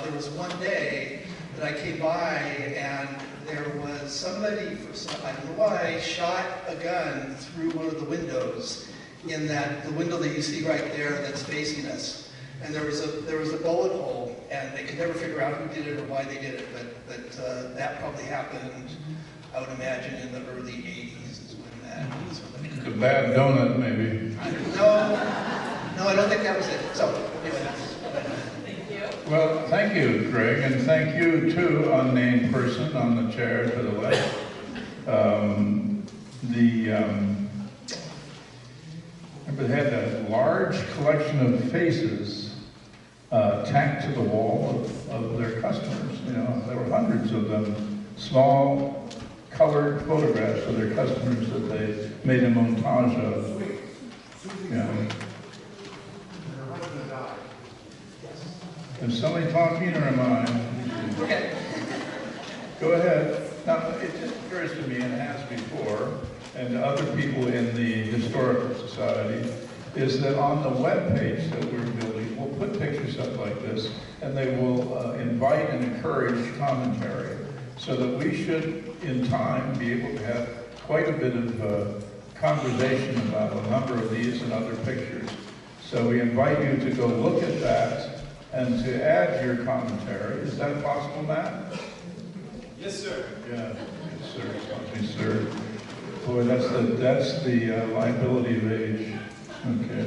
there was one day that I came by and there was somebody, I don't know why, shot a gun through one of the windows in the window that you see right there that's facing us. And there was a bullet hole, and they could never figure out who did it or why they did it, but that probably happened, I would imagine, in the early 80s is when that was. It's a bad donut, maybe. No, I don't think that was it. So, anyway. Thank you. Well, thank you, Greg, and thank you, too, unnamed person on the chair to the left. Remember, they had a large collection of faces tacked to the wall of their customers. You know, there were hundreds of them, small colored photographs of their customers that they made a montage of. You know. Is somebody talking or am I? Okay. Go ahead. Now, it just occurs to me, and it has before, and to other people in the Historical Society, is that on the web page that we're building, we'll put pictures up like this, and they will invite and encourage commentary, so that we should, in time, be able to have quite a bit of conversation about a number of these and other pictures. So we invite you to go look at that and to add your commentary. Is that possible, Matt? Yes, sir. Yeah, yes, sir. Excuse me, sir. Boy, that's the liability of age. Okay.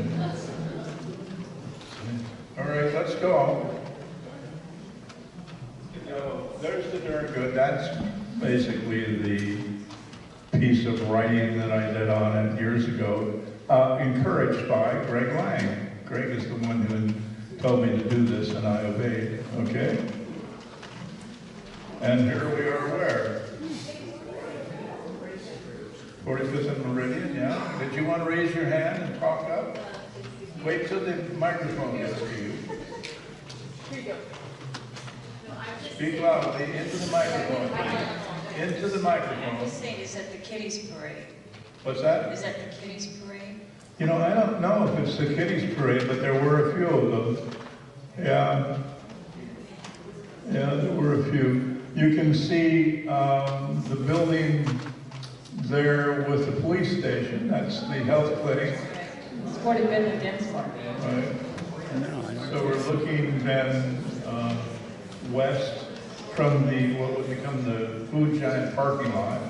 All right, let's go. There's the darn good. That's basically the piece of writing that I did on it years ago, encouraged by Greg Lang. Greg is the one who told me to do this, and I obeyed. Okay. And here we are where? 45th and Meridian, yeah? Did you want to raise your hand and talk up? Wait till the microphone gets to you. Here you go. Speak loudly into the microphone, please. Into the microphone. I'm just saying, is that the kiddies parade? What's that? Is that the kiddies parade? You know, I don't know if it's the kiddies parade, but there were a few of them. Yeah. Yeah, there were a few. You can see the building there with the police station. That's the health clinic. It's 45th and Dinsmore. Right. So we're looking then west from the what would become the Food Giant parking lot.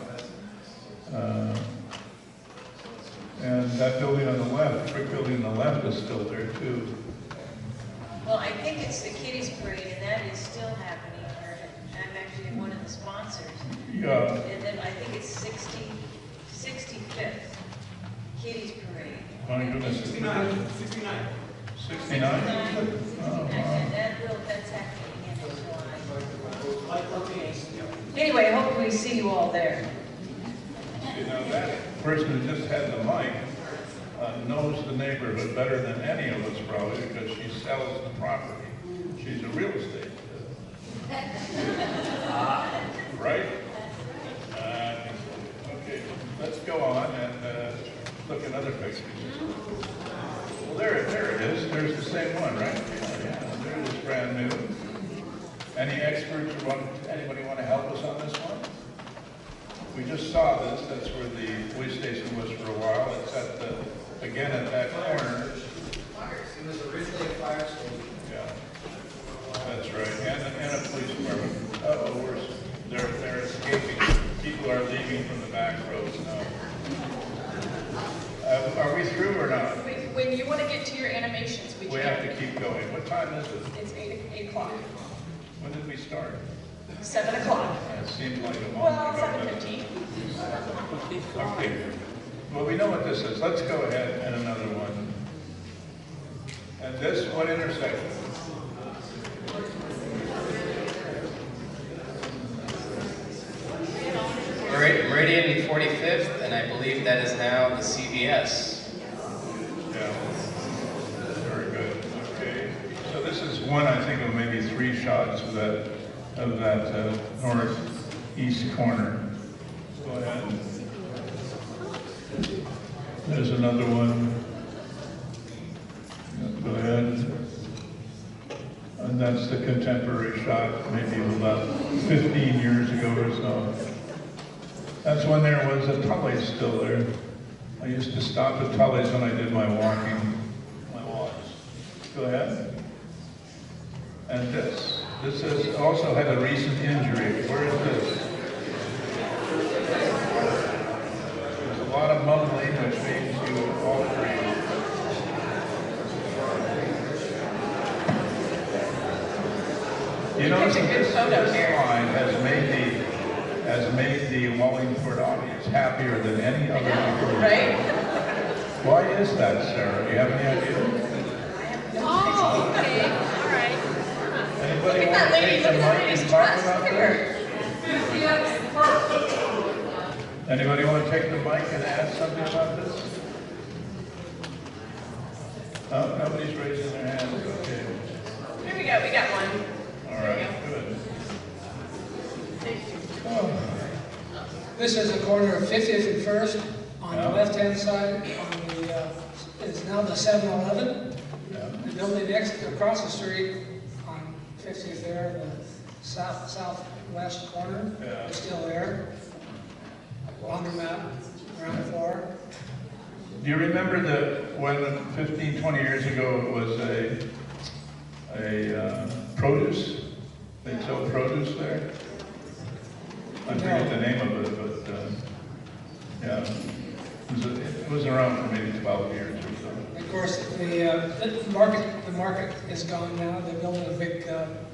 And that building on the left, the brick building on the left is still there too. Well, I think it's the kiddies parade, and that is still happening. I'm actually one of the sponsors. Yeah. And then I think it's 65th kiddies parade. My goodness. 69. 69? And that's happening in July. Anyway, hopefully we see you all there. You know, that person who just had the mic knows the neighborhood better than any of us probably because she sells the property. She's a real estate. Right? Okay, let's go on and look at other pictures. Well, there it is. There's the same one, right? Yeah, there it is, brand new. Any experts or anybody want to help us on this one? We just saw this. That's where the police station was for a while. It's at the, again at that corner. It was originally a fire station. Yeah, that's right. And a police department. Uh-oh, they're escaping. People are leaving from the back roads now. Are we through or not? When you want to get to your animations, we can. have to keep going. What time is it? It's 8 o'clock. When did we start? 7 o'clock. It seemed like a moment Well, ago. 7:15. Okay. Well, we know what this is. Let's go ahead and another one. And this, what intersection? Meridian and 45th, and I believe that is now the CVS. Yeah. Very good. Okay. So this is one, I think, of maybe 3 shots of that northeast corner. Go ahead. There's another one. Go ahead. And that's the contemporary shot, maybe about 15 years ago or so. That's when there was a Tully's still there. I used to stop at Tully's when I did my walks. Go ahead. And this has also had a recent injury. Where is this? There's a lot of mumbling, which means you all agree. You notice that this line has made the Wallingford audience happier than any other group. Right? Why is that, Sarah? Do you have any idea? Oh, okay, all right. Anybody Look want at to that lady, take the look at that mic lady's and talk dress, about look at this? her. Anybody want to take the mic and add something about this? Oh, nobody's raising their hand. Okay. Here we go, we got one. All right, good. Oh. This is the corner of 50th and 1st on Yeah. the left-hand side. On the it's now the 7-Eleven. Yeah. The building next across the street on 50th there, the southwest corner, Yeah. is still there. Laundromat, ground floor. Do you remember when 15, 20 years ago it was a produce? They sold produce there? I forget the name of it, but yeah. It was around for maybe 12 years or so. Of course, the market is gone now. They're building a big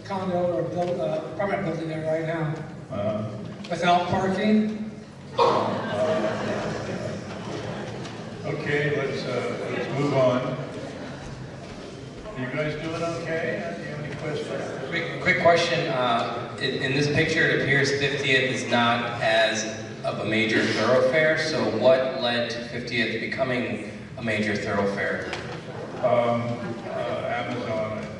condo or apartment building there right now. Without parking. Okay, let's move on. You guys doing okay? Do you have any questions? Quick question. In this picture, it appears 50th is not as of a major thoroughfare. So what led to 50th becoming a major thoroughfare? Amazon, I think.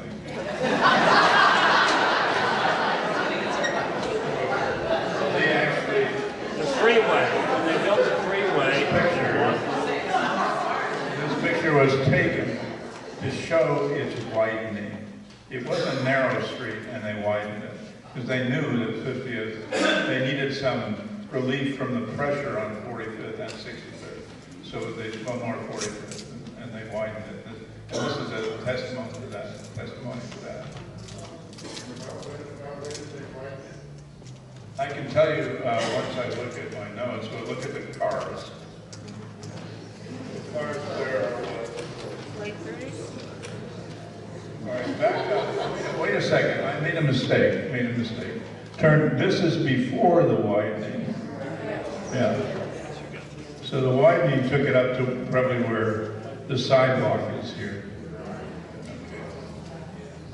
They actually... The freeway. When they built the freeway. This picture was taken to show its widening. It was a narrow street and they widened it because they knew that 50th, they needed some relief from the pressure on 45th and 65th. So they spun more 45th and they widened it. And this is a testimony to that. I can tell you once I look at my notes, but look at the cars. The cars there are what? Late 30s? All right, back up. Wait a second. I made a mistake. This is before the widening. Yeah. So the widening took it up to probably where the sidewalk is here. Okay.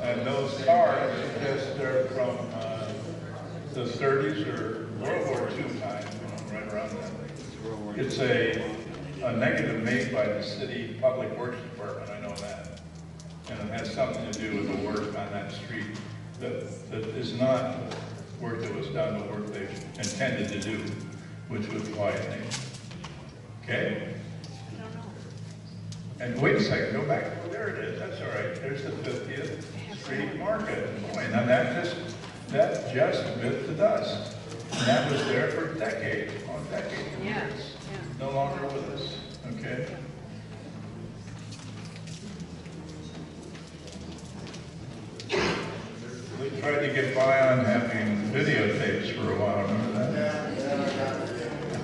And those cars, they're from the 30s or World War II time, right around that. It's a negative made by the city public works department, I know that. And it has something to do with the work on that street that is not work that was done, but work they intended to do, which was widening. Okay? And wait a second, go back. Oh, there it is. That's all right. There's the 50th Street Market. Boy, now that just bit the dust. And that was there for decades, on decades. Yeah. No longer with us. Okay? We tried to get by on having videotapes for a while, remember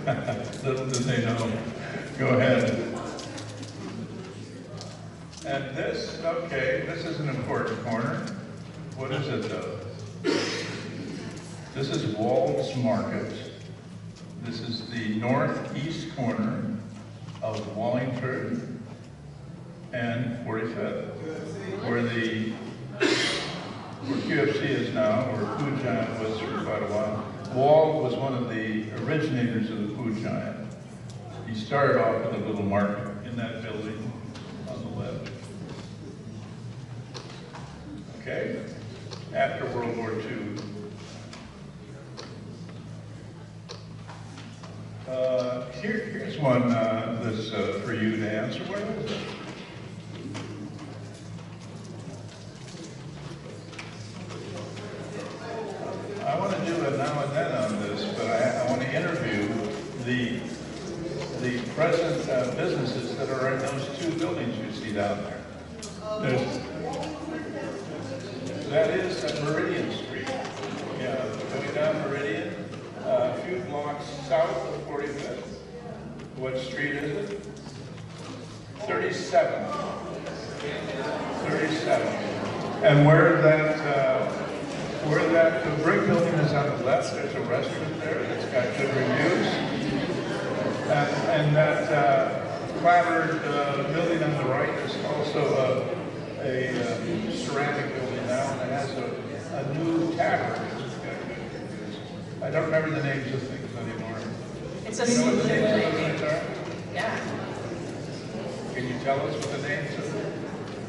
that? Little did they know. Go ahead. And this, okay, this is an important corner. What is it though? This is Wall's Market. This is the northeast corner of Wallingford and 45th, where QFC is now, where Food Giant was for quite a while. Wall was one of the originators of the Food Giant. He started off with a little market in that building on the left. Okay? After World War II. Here's one that's for you to answer. Where is it? I want to do a now and then on this, but I want to interview the present businesses that are in those two buildings you see down there. That is Meridian Street. Yeah, going down Meridian, a few blocks south of 45th. What street is it? 37. 37. And where that brick building is on the left, there's a restaurant there that's got good reviews. And that clapboard building on the right is also a ceramic building now, and it has a new tavern. I don't remember the names of things anymore. It's a You know what the names of season. those things are? Yeah. Can you tell us what the names of the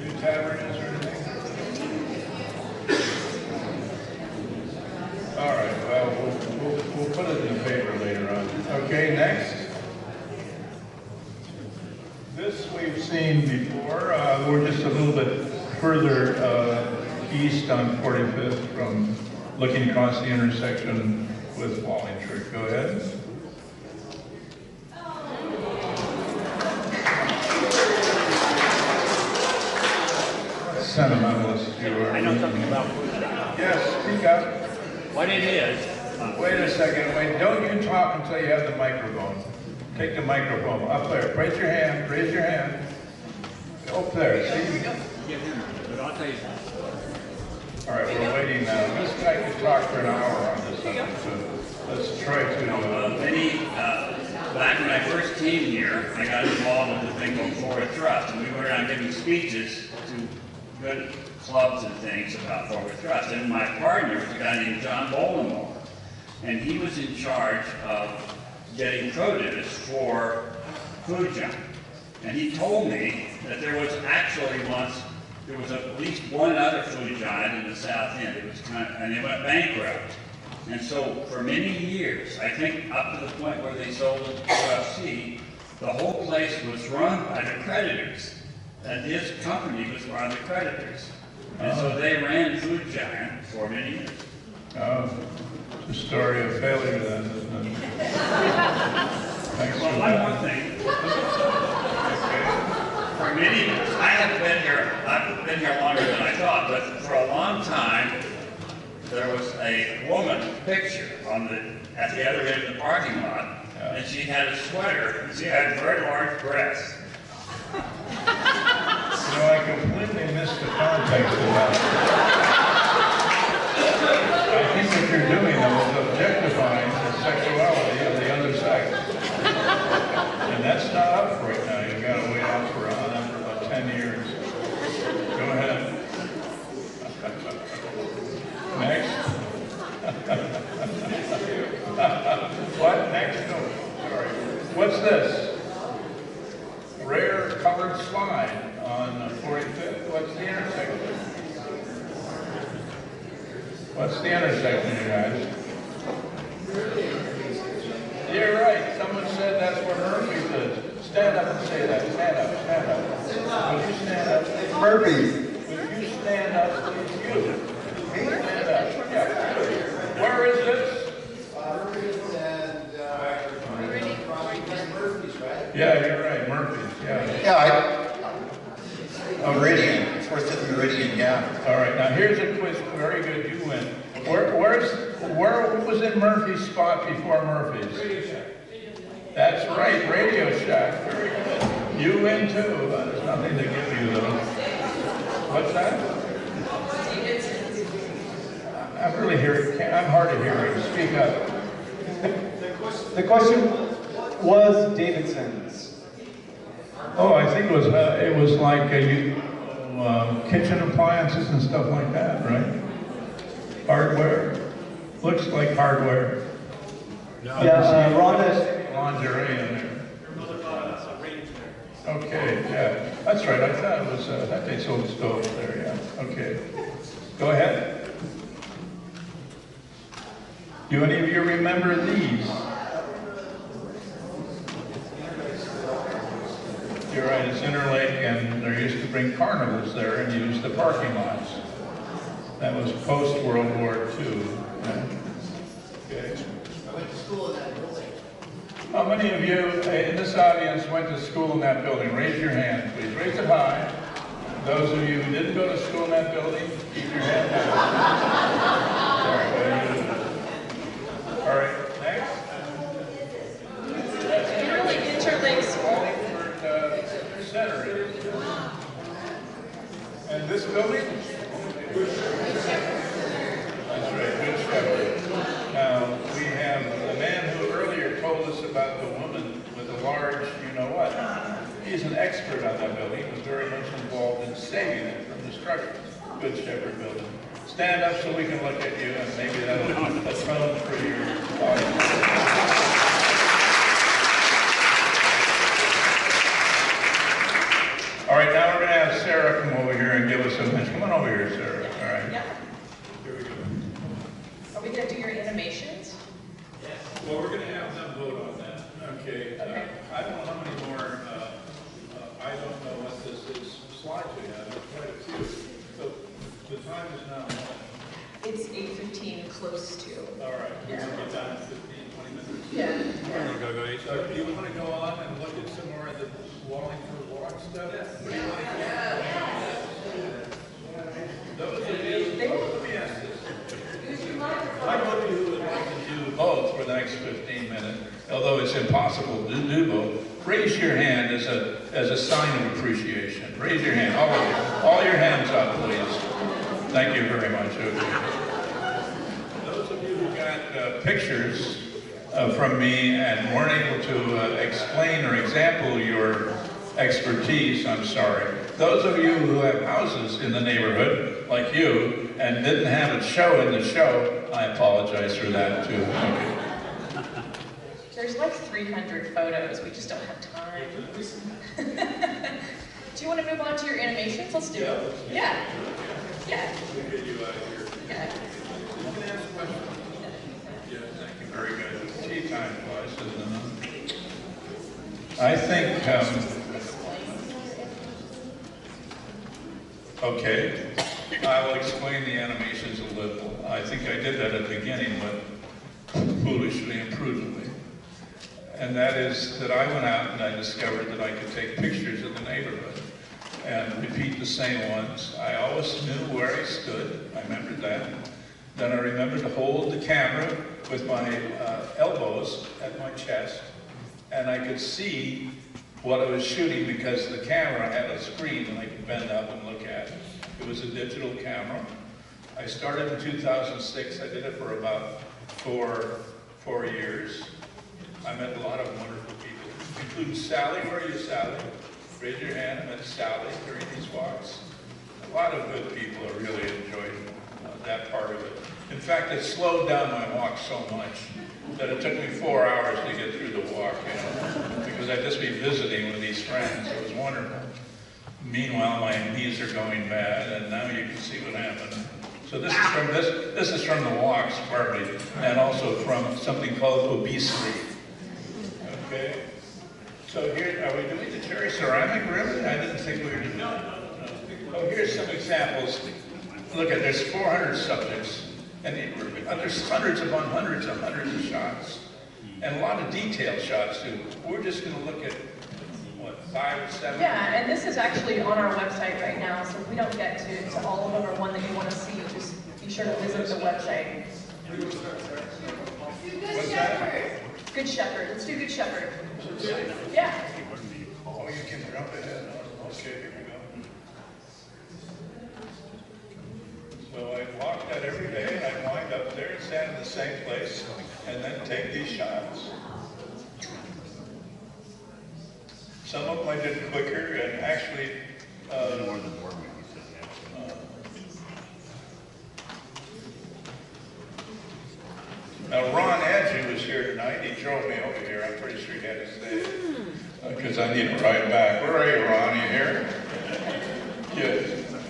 new tavern is or anything? All right, well, we'll put it in the paper later on. Okay, next. This we've seen before. We're just a little bit further east on 45th from looking across the intersection with Wallingford. Go ahead. Sentimentalist you are. I know something about Yes, speak up. what it is. Wait a second. Wait, don't you talk until you have the microphone. Take the microphone up there. Raise your hand. Raise your hand. Up there. See? Give him, but I'll tell you. All right, we're waiting now. This guy could talk for an hour on this subject, so let's try to. Back when I first came here, I got involved with the thing called Florida Trust, and we went around giving speeches to good clubs and things about Florida Trust. And my partner was a guy named John Bollenmore, and he was in charge of getting produce for food giant. And he told me that there was actually there was at least one other food giant in the South End. It was and they went bankrupt. And so for many years, I think up to the point where they sold it to UFC, the whole place was run by the creditors. And his company was one of the creditors. And so they ran Food Giant for many years. Oh, it's a story of failure then, isn't it? Thanks Well, for one that. more thing. For many years, I've been here longer than I thought, but for a long time, there was a woman picture at the other end of the parking lot, and she had a sweater, and she had very large breasts. You know, I completely missed the context of that. I think what you're doing, though, is objectifying the sexuality of the other sex. And that's not up right now. You've got to wait out for about 10 years. Go ahead. Next. What? Next? No, sorry. What's this? Rare colored slide on 45th. What's the intersection? What's the intersection, you guys? You're right. Someone said that's where Murphy's is. Stand up and say that. Stand up. Stand up. Would you stand up? Murphy's. Would you stand up, please? You. Stand up. Yeah. Where is this? Yeah, you're right. Murphy's. Yeah. Yeah, Meridian. 4th Meridian, yeah. All right, now here's a quiz. Very good, you win. Where was in Murphy's spot before Murphy's? Radio Shack. That's right, Radio Shack. Very good. You win too. There's nothing to give you though. What's that? I'm really hearing. I'm hard of hearing. Speak up. The question was Davidson's. Oh, I think it was like kitchen appliances and stuff like that, right? Hardware. Looks like hardware. Yeah, Rhonda. Lingerie in there. Okay, yeah, that's right. I thought it was that they sold stoves there. Yeah. Okay. Go ahead. Do any of you remember these? You're right, it's Interlake, and they used to bring carnivals there and use the parking lots. That was post-World War II. Yeah. Okay. I went to school in that building. How many of you in this audience went to school in that building? Raise your hand, please. Raise it high. Those of you who didn't go to school in that building, keep your hand down. All right, next. It really interlinks. Wallingford Center. And this building? That's right, Good Shepherd. Now, we have the man who earlier told us about the woman with the large, you-know-what. He's an expert on that building. He was very much involved in saving it from destruction. Good Shepherd building. Stand up so we can look at you, and maybe that'll atone for your audience. All right, now we're going to have Sarah come over here and give us a mention. Come on over here, Sarah. All right. Yeah. Here we go. Are we going to do your animations? Yes. Well, we're going to have them vote on that. Okay. I don't know how many more, I don't know what this is, slides we have. There's quite a few. So the time is now what? It's 8:15, close to. All right. Yeah. We'll get done in 15, 20 minutes. Yeah. All right. So do you want to go on and look at some more of the Wallingford walk stuff? Yes. Those of you, let me ask this. How about you who would like to do both for the next 15 minutes, although it's impossible to do both, raise your hand as a sign of appreciation. Raise your hand, all of you. All your hands up, please. Thank you very much. Okay. Those of you who got pictures from me and weren't able to explain or example your expertise, I'm sorry. Those of you who have houses in the neighborhood, like you, and didn't have a show in the show, I apologize for that too. Okay. There's like 300 photos. We just don't have time. Do you want to move on to your animations? Let's do it. Yeah. Yeah. We'll get you out of here. Yeah. You can ask questions. Yeah, thank you. Very good. Tea time twice, isn't it? I think, okay, I will explain the animations a little. I think I did that at the beginning, but foolishly and prudently. And that is that I went out and I discovered that I could take pictures of the neighborhood and repeat the same ones. I always knew where I stood. I remembered that. Then I remembered to hold the camera with my elbows at my chest, and I could see what I was shooting because the camera had a screen and I could bend up and look at it. It was a digital camera. I started in 2006. I did it for about four years. I met a lot of wonderful people, including Sally. Where are you, Sally? Raise your hand. I met Sally during these walks. A lot of good people. I really enjoyed that part of it. In fact, it slowed down my walk so much that it took me 4 hours to get through the walk, you know, because I'd just be visiting with these friends. It was wonderful. Meanwhile, my knees are going bad, and now you can see what happened. So this is from the walks, partly, and also from something called obesity. Okay. So here, are we doing the cherry ceramic, really? I didn't think we were doing that. No. Oh, here's some examples. Look at, there's 400 subjects, and there's hundreds upon hundreds and hundreds of shots, and a lot of detailed shots too. We're just going to look at, what, 5 or 7? Yeah, and this is actually on our website right now, so if we don't get to all of them or one that you want to see, just be sure to visit the website. What's that? Good Shepherd. Let's do Good Shepherd. Yeah. Oh, you can jump ahead. Okay, here we go. So I walk that every day, and I wind up there and stand in the same place, and then take these shots. Some of them I did quicker, and actually, now Ron Adju was here tonight. He drove me over here. I'm pretty sure he had to stay because I need to ride back. Where are you, Ron? Are you here? Yeah.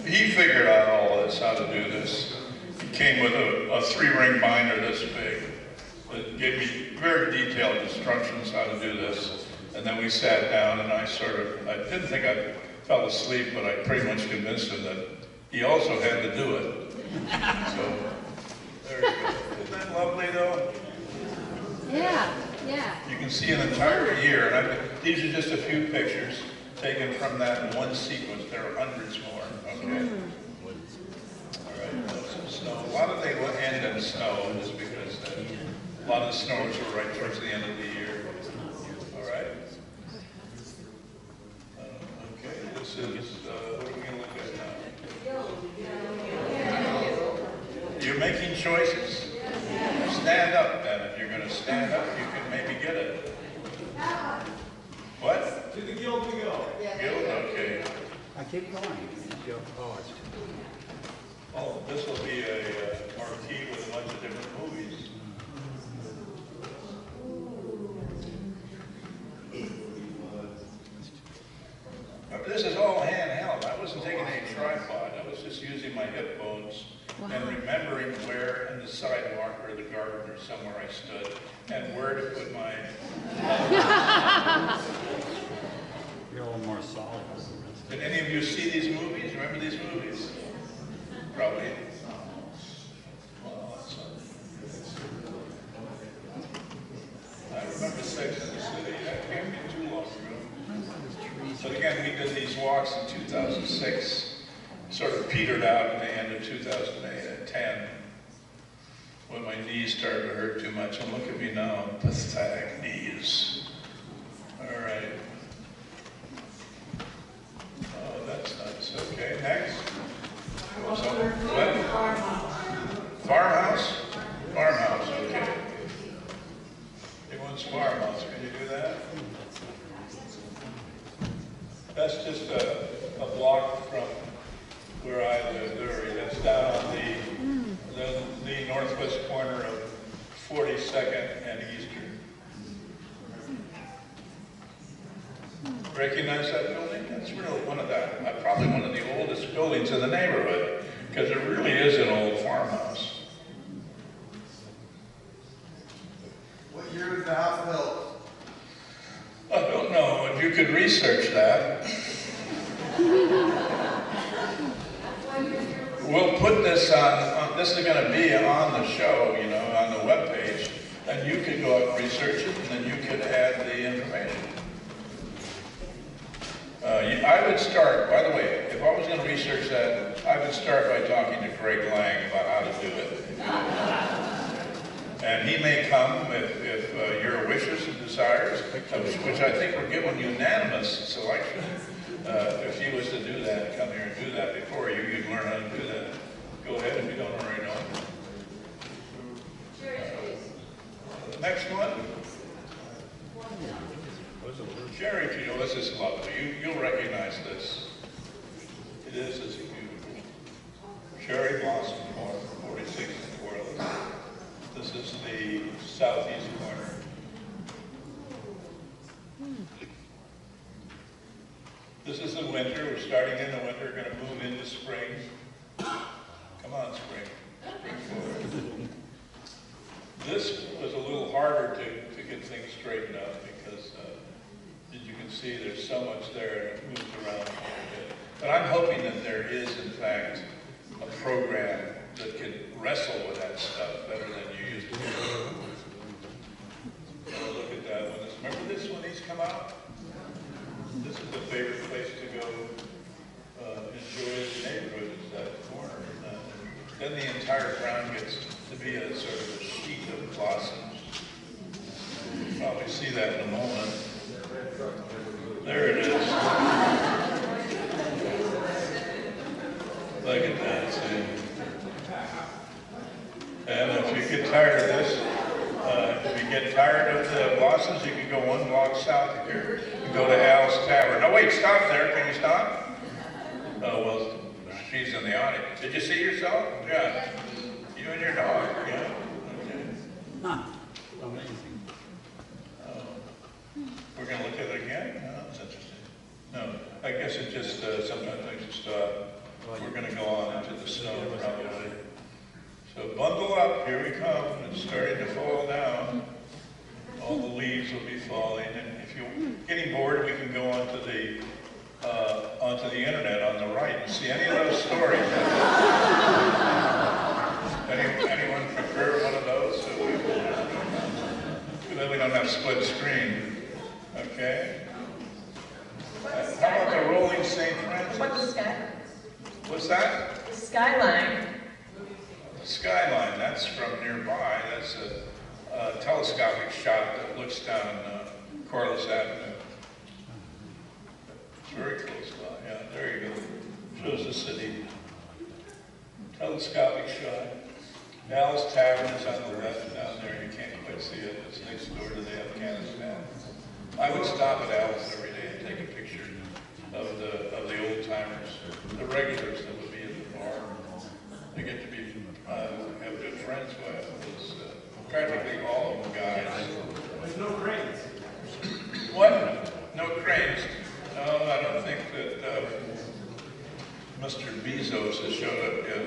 He figured out all this, how to do this. He came with a 3-ring binder this big that gave me very detailed instructions how to do this. And then we sat down, and I didn't think I fell asleep, but I pretty much convinced him that he also had to do it. So, there you go. Isn't that lovely, though? Yeah, yeah. You can see an entire year, and these are just a few pictures taken from that one sequence. There are hundreds more, okay? All right, some snow. A lot of they will end in snow, just because a lot of the snows were right towards the end of the year. All right? Okay, this is, what are we going to look at now? You're making choices? Stand up, then. If you're going to stand up, you can maybe get it. What? To the guild we go. Guild? Okay. I keep going. Oh, this will be a marquee with a bunch of different movies. This is all handheld. I wasn't taking a tripod. I was just using my hip bones and remembering where in the sidewalk or the garden or somewhere I stood and where to put my... You're a little more solid. Did any of you see these movies? Remember these movies? Probably. I remember Sex and the City. That can't be too long ago. But again, we did these walks in 2006. Sort of petered out at the end of 2010 when my knees started to hurt too much. And look at me now, pathetic knees. All right. Oh, that's nice. Okay, next. What? Farmhouse? Farmhouse, okay. Anyone's farmhouse, can you do that? That's just a block from where I live, that's down on the northwest corner of 42nd and Eastern. Recognize that building? That's really probably one of the oldest buildings in the neighborhood, because it really is an old farmhouse. What year was the house built? I don't know, if you could research that. We'll put this on, this is going to be on the show, you know, on the webpage, and you could go out and research it, and then you could add the information. I would start, by the way, if I was going to research that, I would start by talking to Greg Lang about how to do it. And he may come if your wishes and desires, which I think were given unanimous selection. If he was to do that, come here and do that before you, you'd learn how to do that. Go ahead if you don't already know. Next one. Cherry tree. Oh, this is lovely. You'll recognize this. It is beautiful. Cherry blossom corner, 46 and Orleans. This is the southeast corner. This is the winter. We're starting in the winter. We're going to move into spring. Come on, spring. Spring forward. This was a little harder to get things straightened out because, as you can see, there's so much there and it moves around a bit. But I'm hoping that there is, in fact, a program that can wrestle with that stuff better than you used to do. Oh, look at that one. Remember this when these come out? This is a favorite place to go enjoy the neighborhood, is that corner. Then the entire ground gets to be a sort of a sheet of blossoms. You'll probably see that in a moment. There it is. Look at that, see? And if you get tired of this, if you get tired of the blossoms, you can go one block south of here and go to Al's Tavern. Oh wait, stop there. Can you stop? Oh, well, she's in the audience. Did you see yourself? Yeah. You and your dog. Yeah. Okay. Huh. Amazing. We're going to look at it again? No, that's interesting. No, I guess it just, sometimes I just, we're going to go on into the snow probably. So bundle up, here we come. It's starting to fall down. All the leaves will be falling. And if you're getting bored, we can go onto the internet on the right and see any of those stories. Anyone prefer one of those? So then we don't have split screen. Okay. How about the rolling St. Francis? What about the skyline? What's that? The skyline. The skyline, that's from nearby. That's a telescopic shot that looks down Corliss Avenue. It's very close by. Yeah, there you go. Shows the city. Telescopic shot. Al's Tavern is on the left down there. You can't quite see it. It's next door to the Afghanistan. I would stop at Al's every day and take a picture of the old timers, the regulars that would be at the bar. practically all of them guys. There's no cranes. What? No cranes? No, I don't think that Mr. Bezos has showed up yet.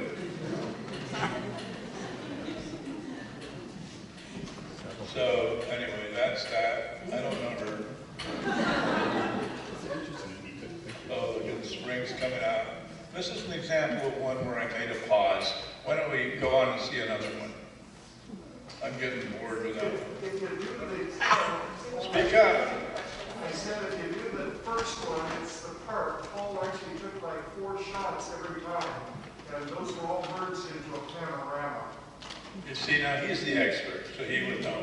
So anyway, that's that. I don't know her. Oh, look at the springs coming out. This is an example of one where I made a pause. Why don't we go on and see another one? I'm getting bored with that. If you do Speak up. I said if you do the first one, it's the part. Paul actually took like 4 shots every time. And those were all merged into a panorama. You see, now he's the expert, so he would know.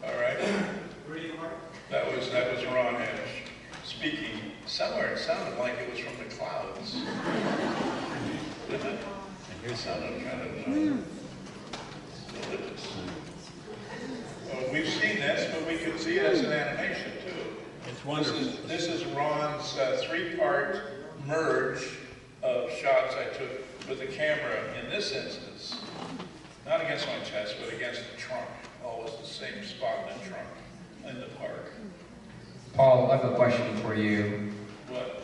All right. That was Ron Hedge speaking. Somewhere it sounded like it was from the clouds. Didn't it? It sounded kind of religious. Well, we've seen this, but we can see it as an animation too. It's wonderful. This is Ron's 3-part merge of shots I took with the camera in this instance. Not against my chest, but against the trunk. Always the same spot in the trunk in the park. Paul, I have a question for you. What?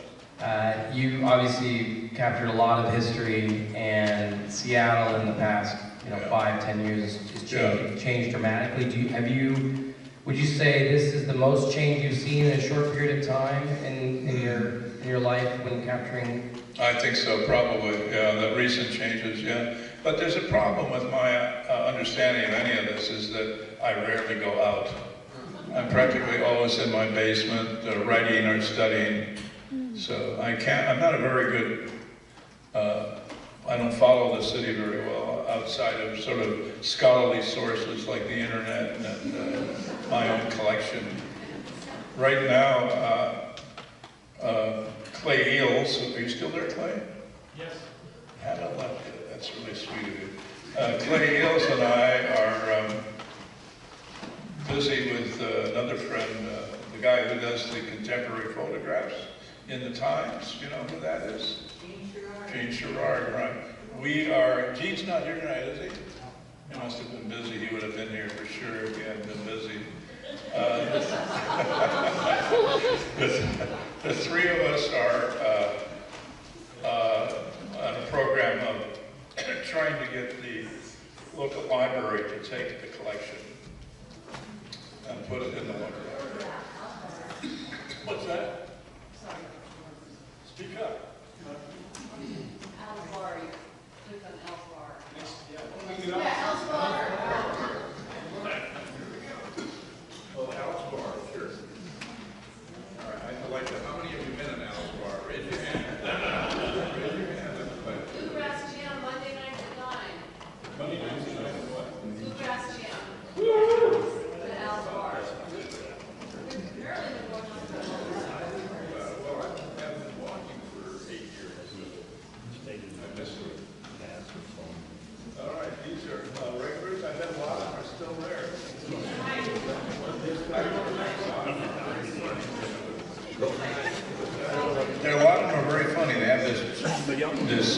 You obviously captured a lot of history, and Seattle in the past, 5-10 years has changed dramatically. Would you say this is the most change you've seen in a short period of time in your life when capturing? I think so, probably. Yeah, the recent changes, yeah. But there's a problem with my understanding of any of this is that I rarely go out. I'm practically always in my basement, writing or studying. So I'm not a very good, I don't follow the city very well outside of sort of scholarly sources like the internet and my own collection. Right now, Clay Eels, are you still there, Clay? Yes. Haven't left yet. That's really sweet of you. Clay Eels and I are busy with another friend, the guy who does the contemporary photographs in the Times. You know who that is? Gene Sherrard, right. Gene's not here tonight, is he? He must have been busy. He would have been here for sure if he hadn't been busy. The 3 of us are on a program of trying to get the local library to take the collection and put it in the library. What's that? Speak up. Al's bar, you click on Al's bar. Yeah, Al's bar. Oh, Al's bar, sure. All right, I'd like to, how many of you been in Al's bar? Raise your hand. Raise your hand. Bluegrass Jam, Monday nights at 9. Monday nights at 9 what? Bluegrass Jam. At Al's bar. Apparently they're going on for a long time. Well, I haven't been walking for 8 years. I missed it. All right, these are regulars. I bet a lot of them are still there. A lot of them are very funny. They have this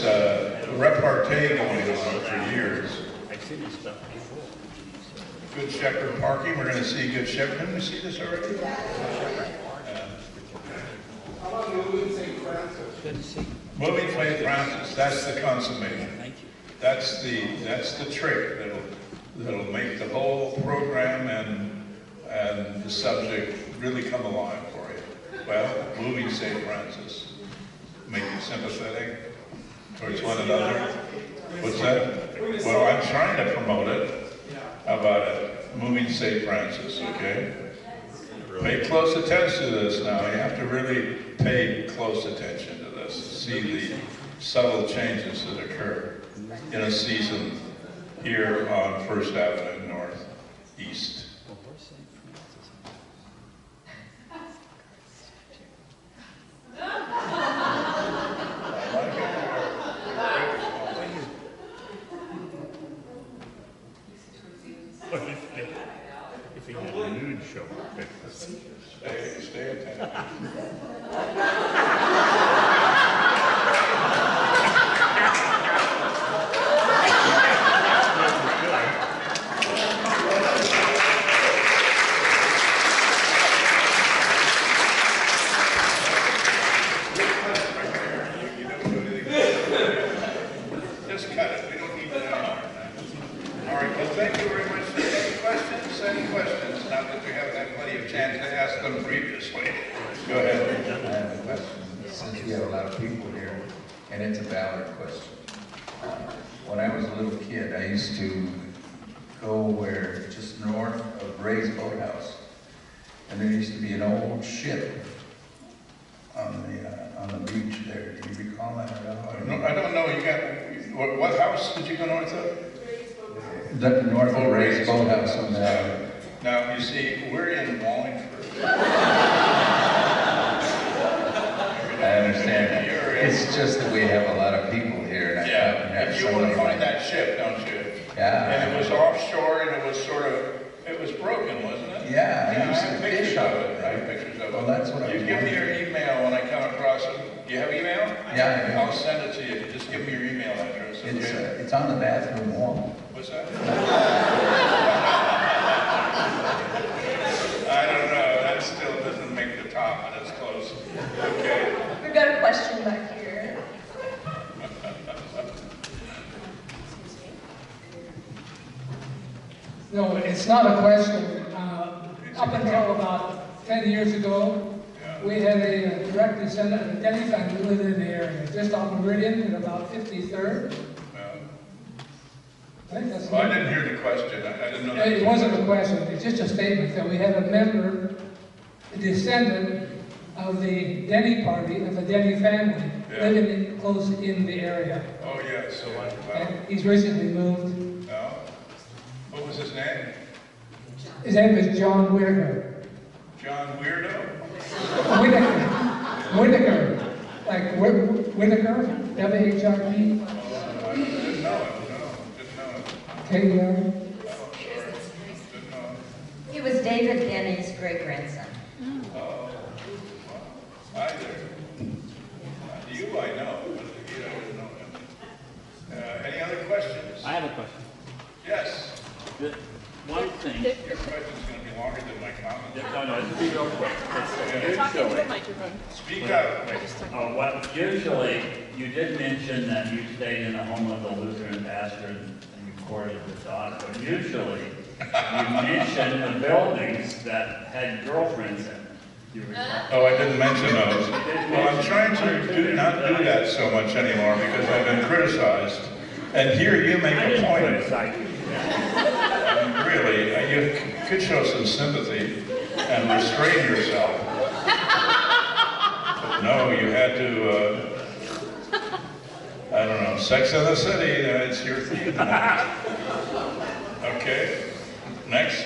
repartee going on for years. Good Shepherd parking. We're going to see Good Shepherd. Didn't we see this already? How about moving St. Francis? Moving St. Francis. That's the consummation. That's the trick that'll make the whole program and the subject really come alive for you. Well, moving St. Francis, make you sympathetic towards one another. What's that? Well, I'm trying to promote it. How about it? Moving St. Francis, okay? Pay close attention to this now. You have to really pay close attention to this, see the subtle changes that occur in a season here on First Avenue Northeast. If he had a nude show. Stay attentive. this way. Go ahead. I have a question, since we have a lot of people here, and it's a valid question. When I was a little kid, I used to go where, just north of Ray's Boathouse, and there used to be an old ship on the beach there. Do you recall that at all? No, I don't know. You got what house did you go north of? The north of Ray's Boathouse on the. Now you see, we're in Wallingford. I understand that. It's just that we have a lot of people here, and Yeah, if you want to find that ship, don't you? Yeah. And it was offshore, and it was it was broken, wasn't it? Yeah, I have pictures of it. I have pictures of it. Well, that's what I was You give me your email when I come across it. Do you have email? Yeah, I do. I'll send it to you. Just give me your email address. Okay? It's on the bathroom wall. What's that? I don't know. That still doesn't make the top, but it's close. Okay. We've got a question back here. No, it's not a question. Up until about 10 years ago, we had a direct descendant of the Denny family living in the area, just on Meridian and about 53rd. I think that's Well, I didn't hear the question. I didn't know that. It wasn't a question, it's just a statement that we had a member, a descendant of the Denny party, of the Denny family, living close in the area. Oh, yes. And he's recently moved. No. What was his name? His name is John Whitaker. John Weirdo? Whitaker. Like Whitaker, W-H-R-E. I didn't know it. No, didn't know it. K-E-R. Oh, sorry. Didn't know it. He was David Denny's great-grandson. Oh, wow. Hi there. You I know, but you don't know him. Any other questions? I have a question. Yes. One thing. Your question's going to be longer than my comment. No, no, it's be real quick. Speak up. Usually, you did mention that you stayed in the home of the Lutheran pastor and you courted the daughter, but usually you mentioned the buildings that had girlfriends in them. Oh, I didn't mention those. Well, I'm trying to not do that so much anymore because I've been criticized. And here you make a point of it. Really, you could show some sympathy and restrain yourself. But no, you had to, I don't know, Sex in the City, it's your theme tonight. Okay, next.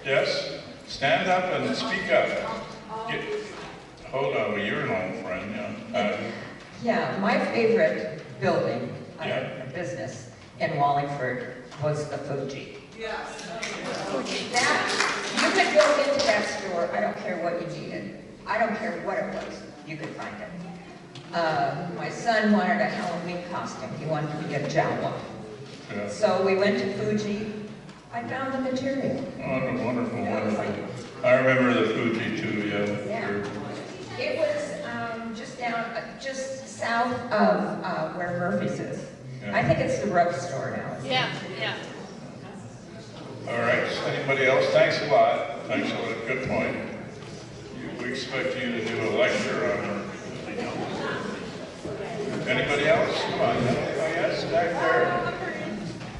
Yes, stand up and speak up. Hold on, well, you're an old friend, yeah. Yeah, my favorite building, business in Wallingford was the Fuji. Yes. That, you could go into that store, I don't care what you needed. I don't care what it was, you could find it. My son wanted a Halloween costume. He wanted to get Jawa. Yeah. So we went to Fuji. I found the material. Oh, wonderful, wonderful. I remember the Fuji too, yeah. Sure. It was just south of where Murphy's is. Yeah. I think it's the rug store now. Yeah, yeah. All right, anybody else? Thanks a lot. Thanks a lot, good point. We expect you to do a lecture on anybody else? Come on. Oh, yes, back there.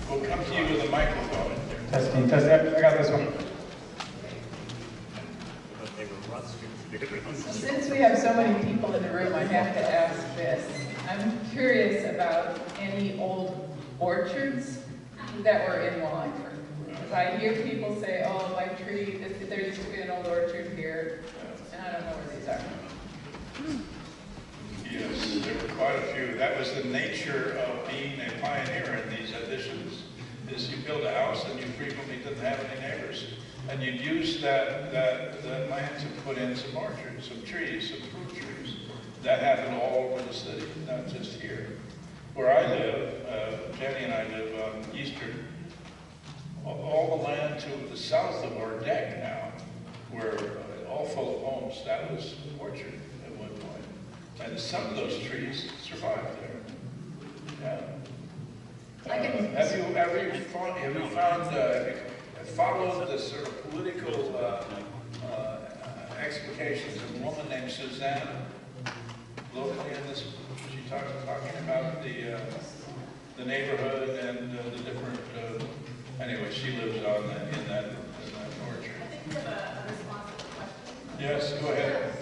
We'll come to you with a microphone. Testing, testing. I got this one. Since we have so many people in the room, I have to ask this. I'm curious about any old orchards that were in Wallingford. Because I hear people say, oh, my tree, there used to be an old orchard here, and I don't know where these are. Yes, there were quite a few. That was the nature of being a pioneer in these additions, is you build a house and you frequently didn't have any neighbors. And you'd use that land to put in some orchards, some trees, some fruit trees. That happened all over the city, not just here. Where I live, Jenny and I live on Eastern, all the land to the south of our deck now, were all full of homes. That was an orchard at one point. And some of those trees survived there. Yeah. Have you followed the sort of political expectations. A woman named Suzanne, locally in this, she talking about the neighborhood and the different, anyway, she lives on in that orchard. I think we have a response to the question. Yes, go ahead.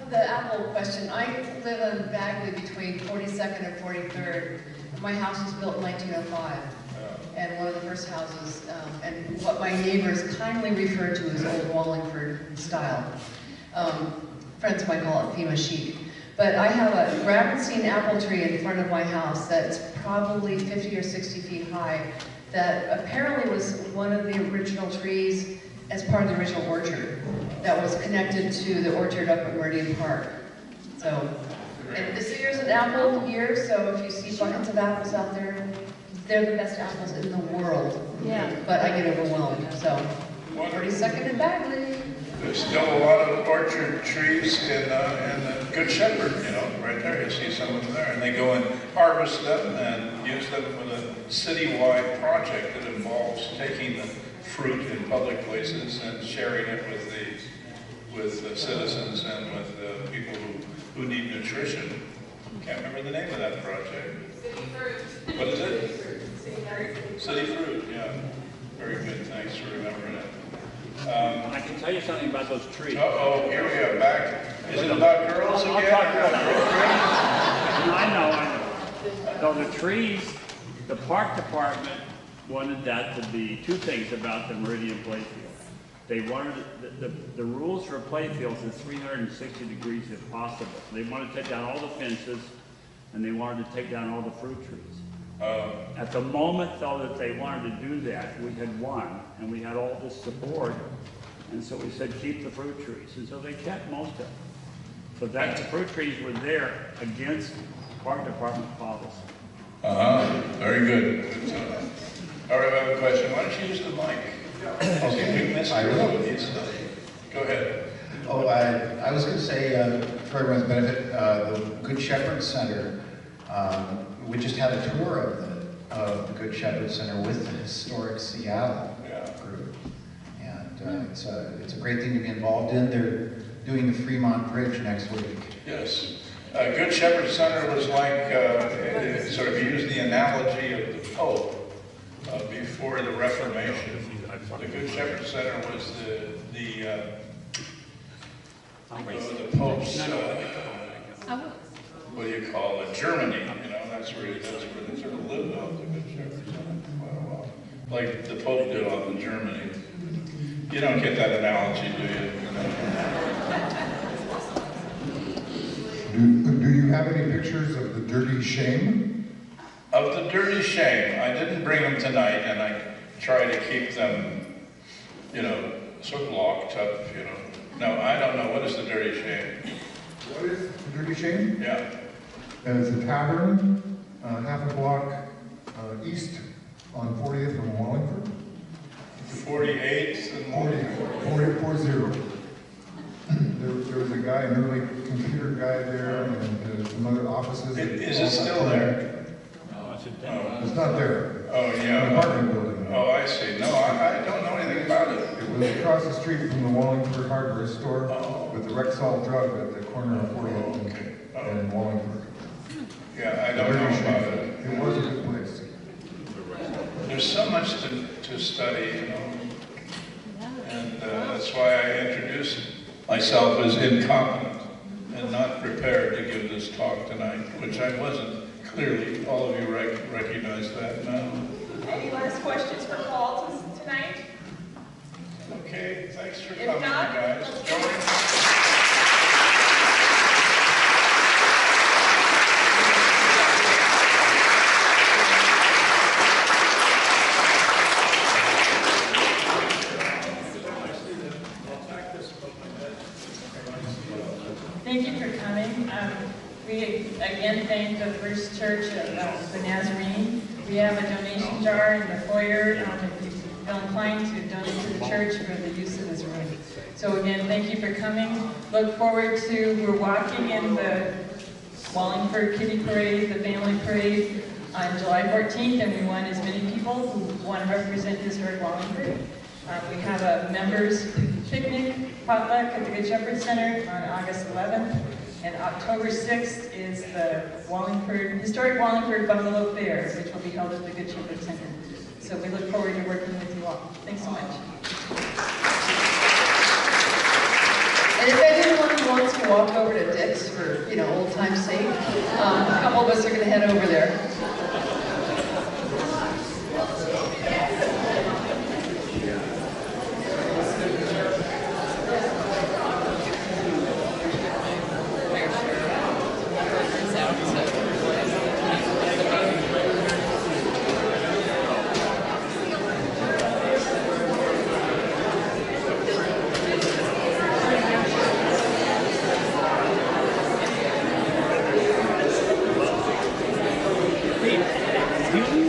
The apple question. I live in Bagley between 42nd and 43rd. My house was built in 1905, and one of the first houses, and what my neighbors kindly refer to as Old Wallingford style. Friends might call it FEMA chic. But I have a Ravenstein apple tree in front of my house that's probably 50 or 60 feet high that apparently was one of the original trees as part of the original orchard that was connected to the orchard up at Meridian Park. So, and this year's an apple year, so if you see buckets of apples out there, they're the best apples in the world. Yeah. But I get overwhelmed, so 42nd and Bagley. There's still a lot of orchard trees in the Good Shepherd, you know, right there. You see some of them there. And they go and harvest them and use them for the citywide project that involves taking the fruit in public places and sharing it with the citizens and with people who need nutrition. Can't remember the name of that project. City Fruit. What is it? City Fruit. City Fruit, yeah. Very good, thanks for remembering it. I can tell you something about those trees. Uh-oh, here we are back. Is it about girls again? I'll talk about I know. So the trees, the park department wanted that to be two things about the Meridian playfield. They wanted, the rules for playfields is 360 degrees if possible. They wanted to take down all the fences, and they wanted to take down all the fruit trees. At the moment, though, that they wanted to do that, we had won, and we had all this support, and so we said, keep the fruit trees, and so they kept most of them. So that the fruit trees were there against park department policy. Very good. All right, I have a question. Why don't you use the mic? Okay, we missed Go ahead. Oh, I was going to say, for everyone's benefit, the Good Shepherd Center, we just had a tour of the Good Shepherd Center with the historic Seattle group. And it's a great thing to be involved in. They're doing the Fremont Bridge next week. Yes. Good Shepherd Center was like, sort of used the analogy of the Pope before the Reformation. The Good Shepherd Center was the Pope's, what do you call it, Germany, you know, that's where they sort of lived off the Good Shepherd Center for quite a while. Like the Pope did off of Germany. You don't get that analogy, do you? Do you have any pictures of the Dirty Shame? Of the Dirty Shame. I didn't bring them tonight, and I try to keep them, you know, sort of locked up, you know. No, I don't know. What is the Dirty Shame? What is the Dirty Shame? Yeah. It's a tavern, half a block east on 40th from Wallingford. 48th and Wallingford. 40. There was a guy, an early computer guy there, and some other offices. Is it still there? No, it's not there. Oh, yeah. An apartment building. Oh, I see. No, I don't know anything about it. It was across the street from the Wallingford hardware store with the Rexall drug at the corner of 40th and Wallingford. Yeah, I don't know about it. It was a good place. There's so much to study, you know, and that's why I introduced myself as incompetent and not prepared to give this talk tonight, which I wasn't. Clearly, all of you recognize that now. Any last questions for Paul tonight? Okay, thanks for If coming, not, guys. Thank you for coming. We again thank the First Church of the Nazarene. We have a donation jar in the foyer if you feel inclined to donate to the church for the use of this room. So again, thank you for coming. Look forward to, we're walking in the Wallingford Kitty Parade, the family parade on July 14th, and we want as many people who want to represent historic Wallingford. We have a members picnic potluck at the Good Shepherd Center on August 11th. And October 6th is the historic Wallingford Buffalo Fair, which will be held at the Good Shepherd Center. So we look forward to working with you all. Thanks so much. And if anyone wants to walk over to Dick's for, old time's sake, a couple of us are going to head over there. You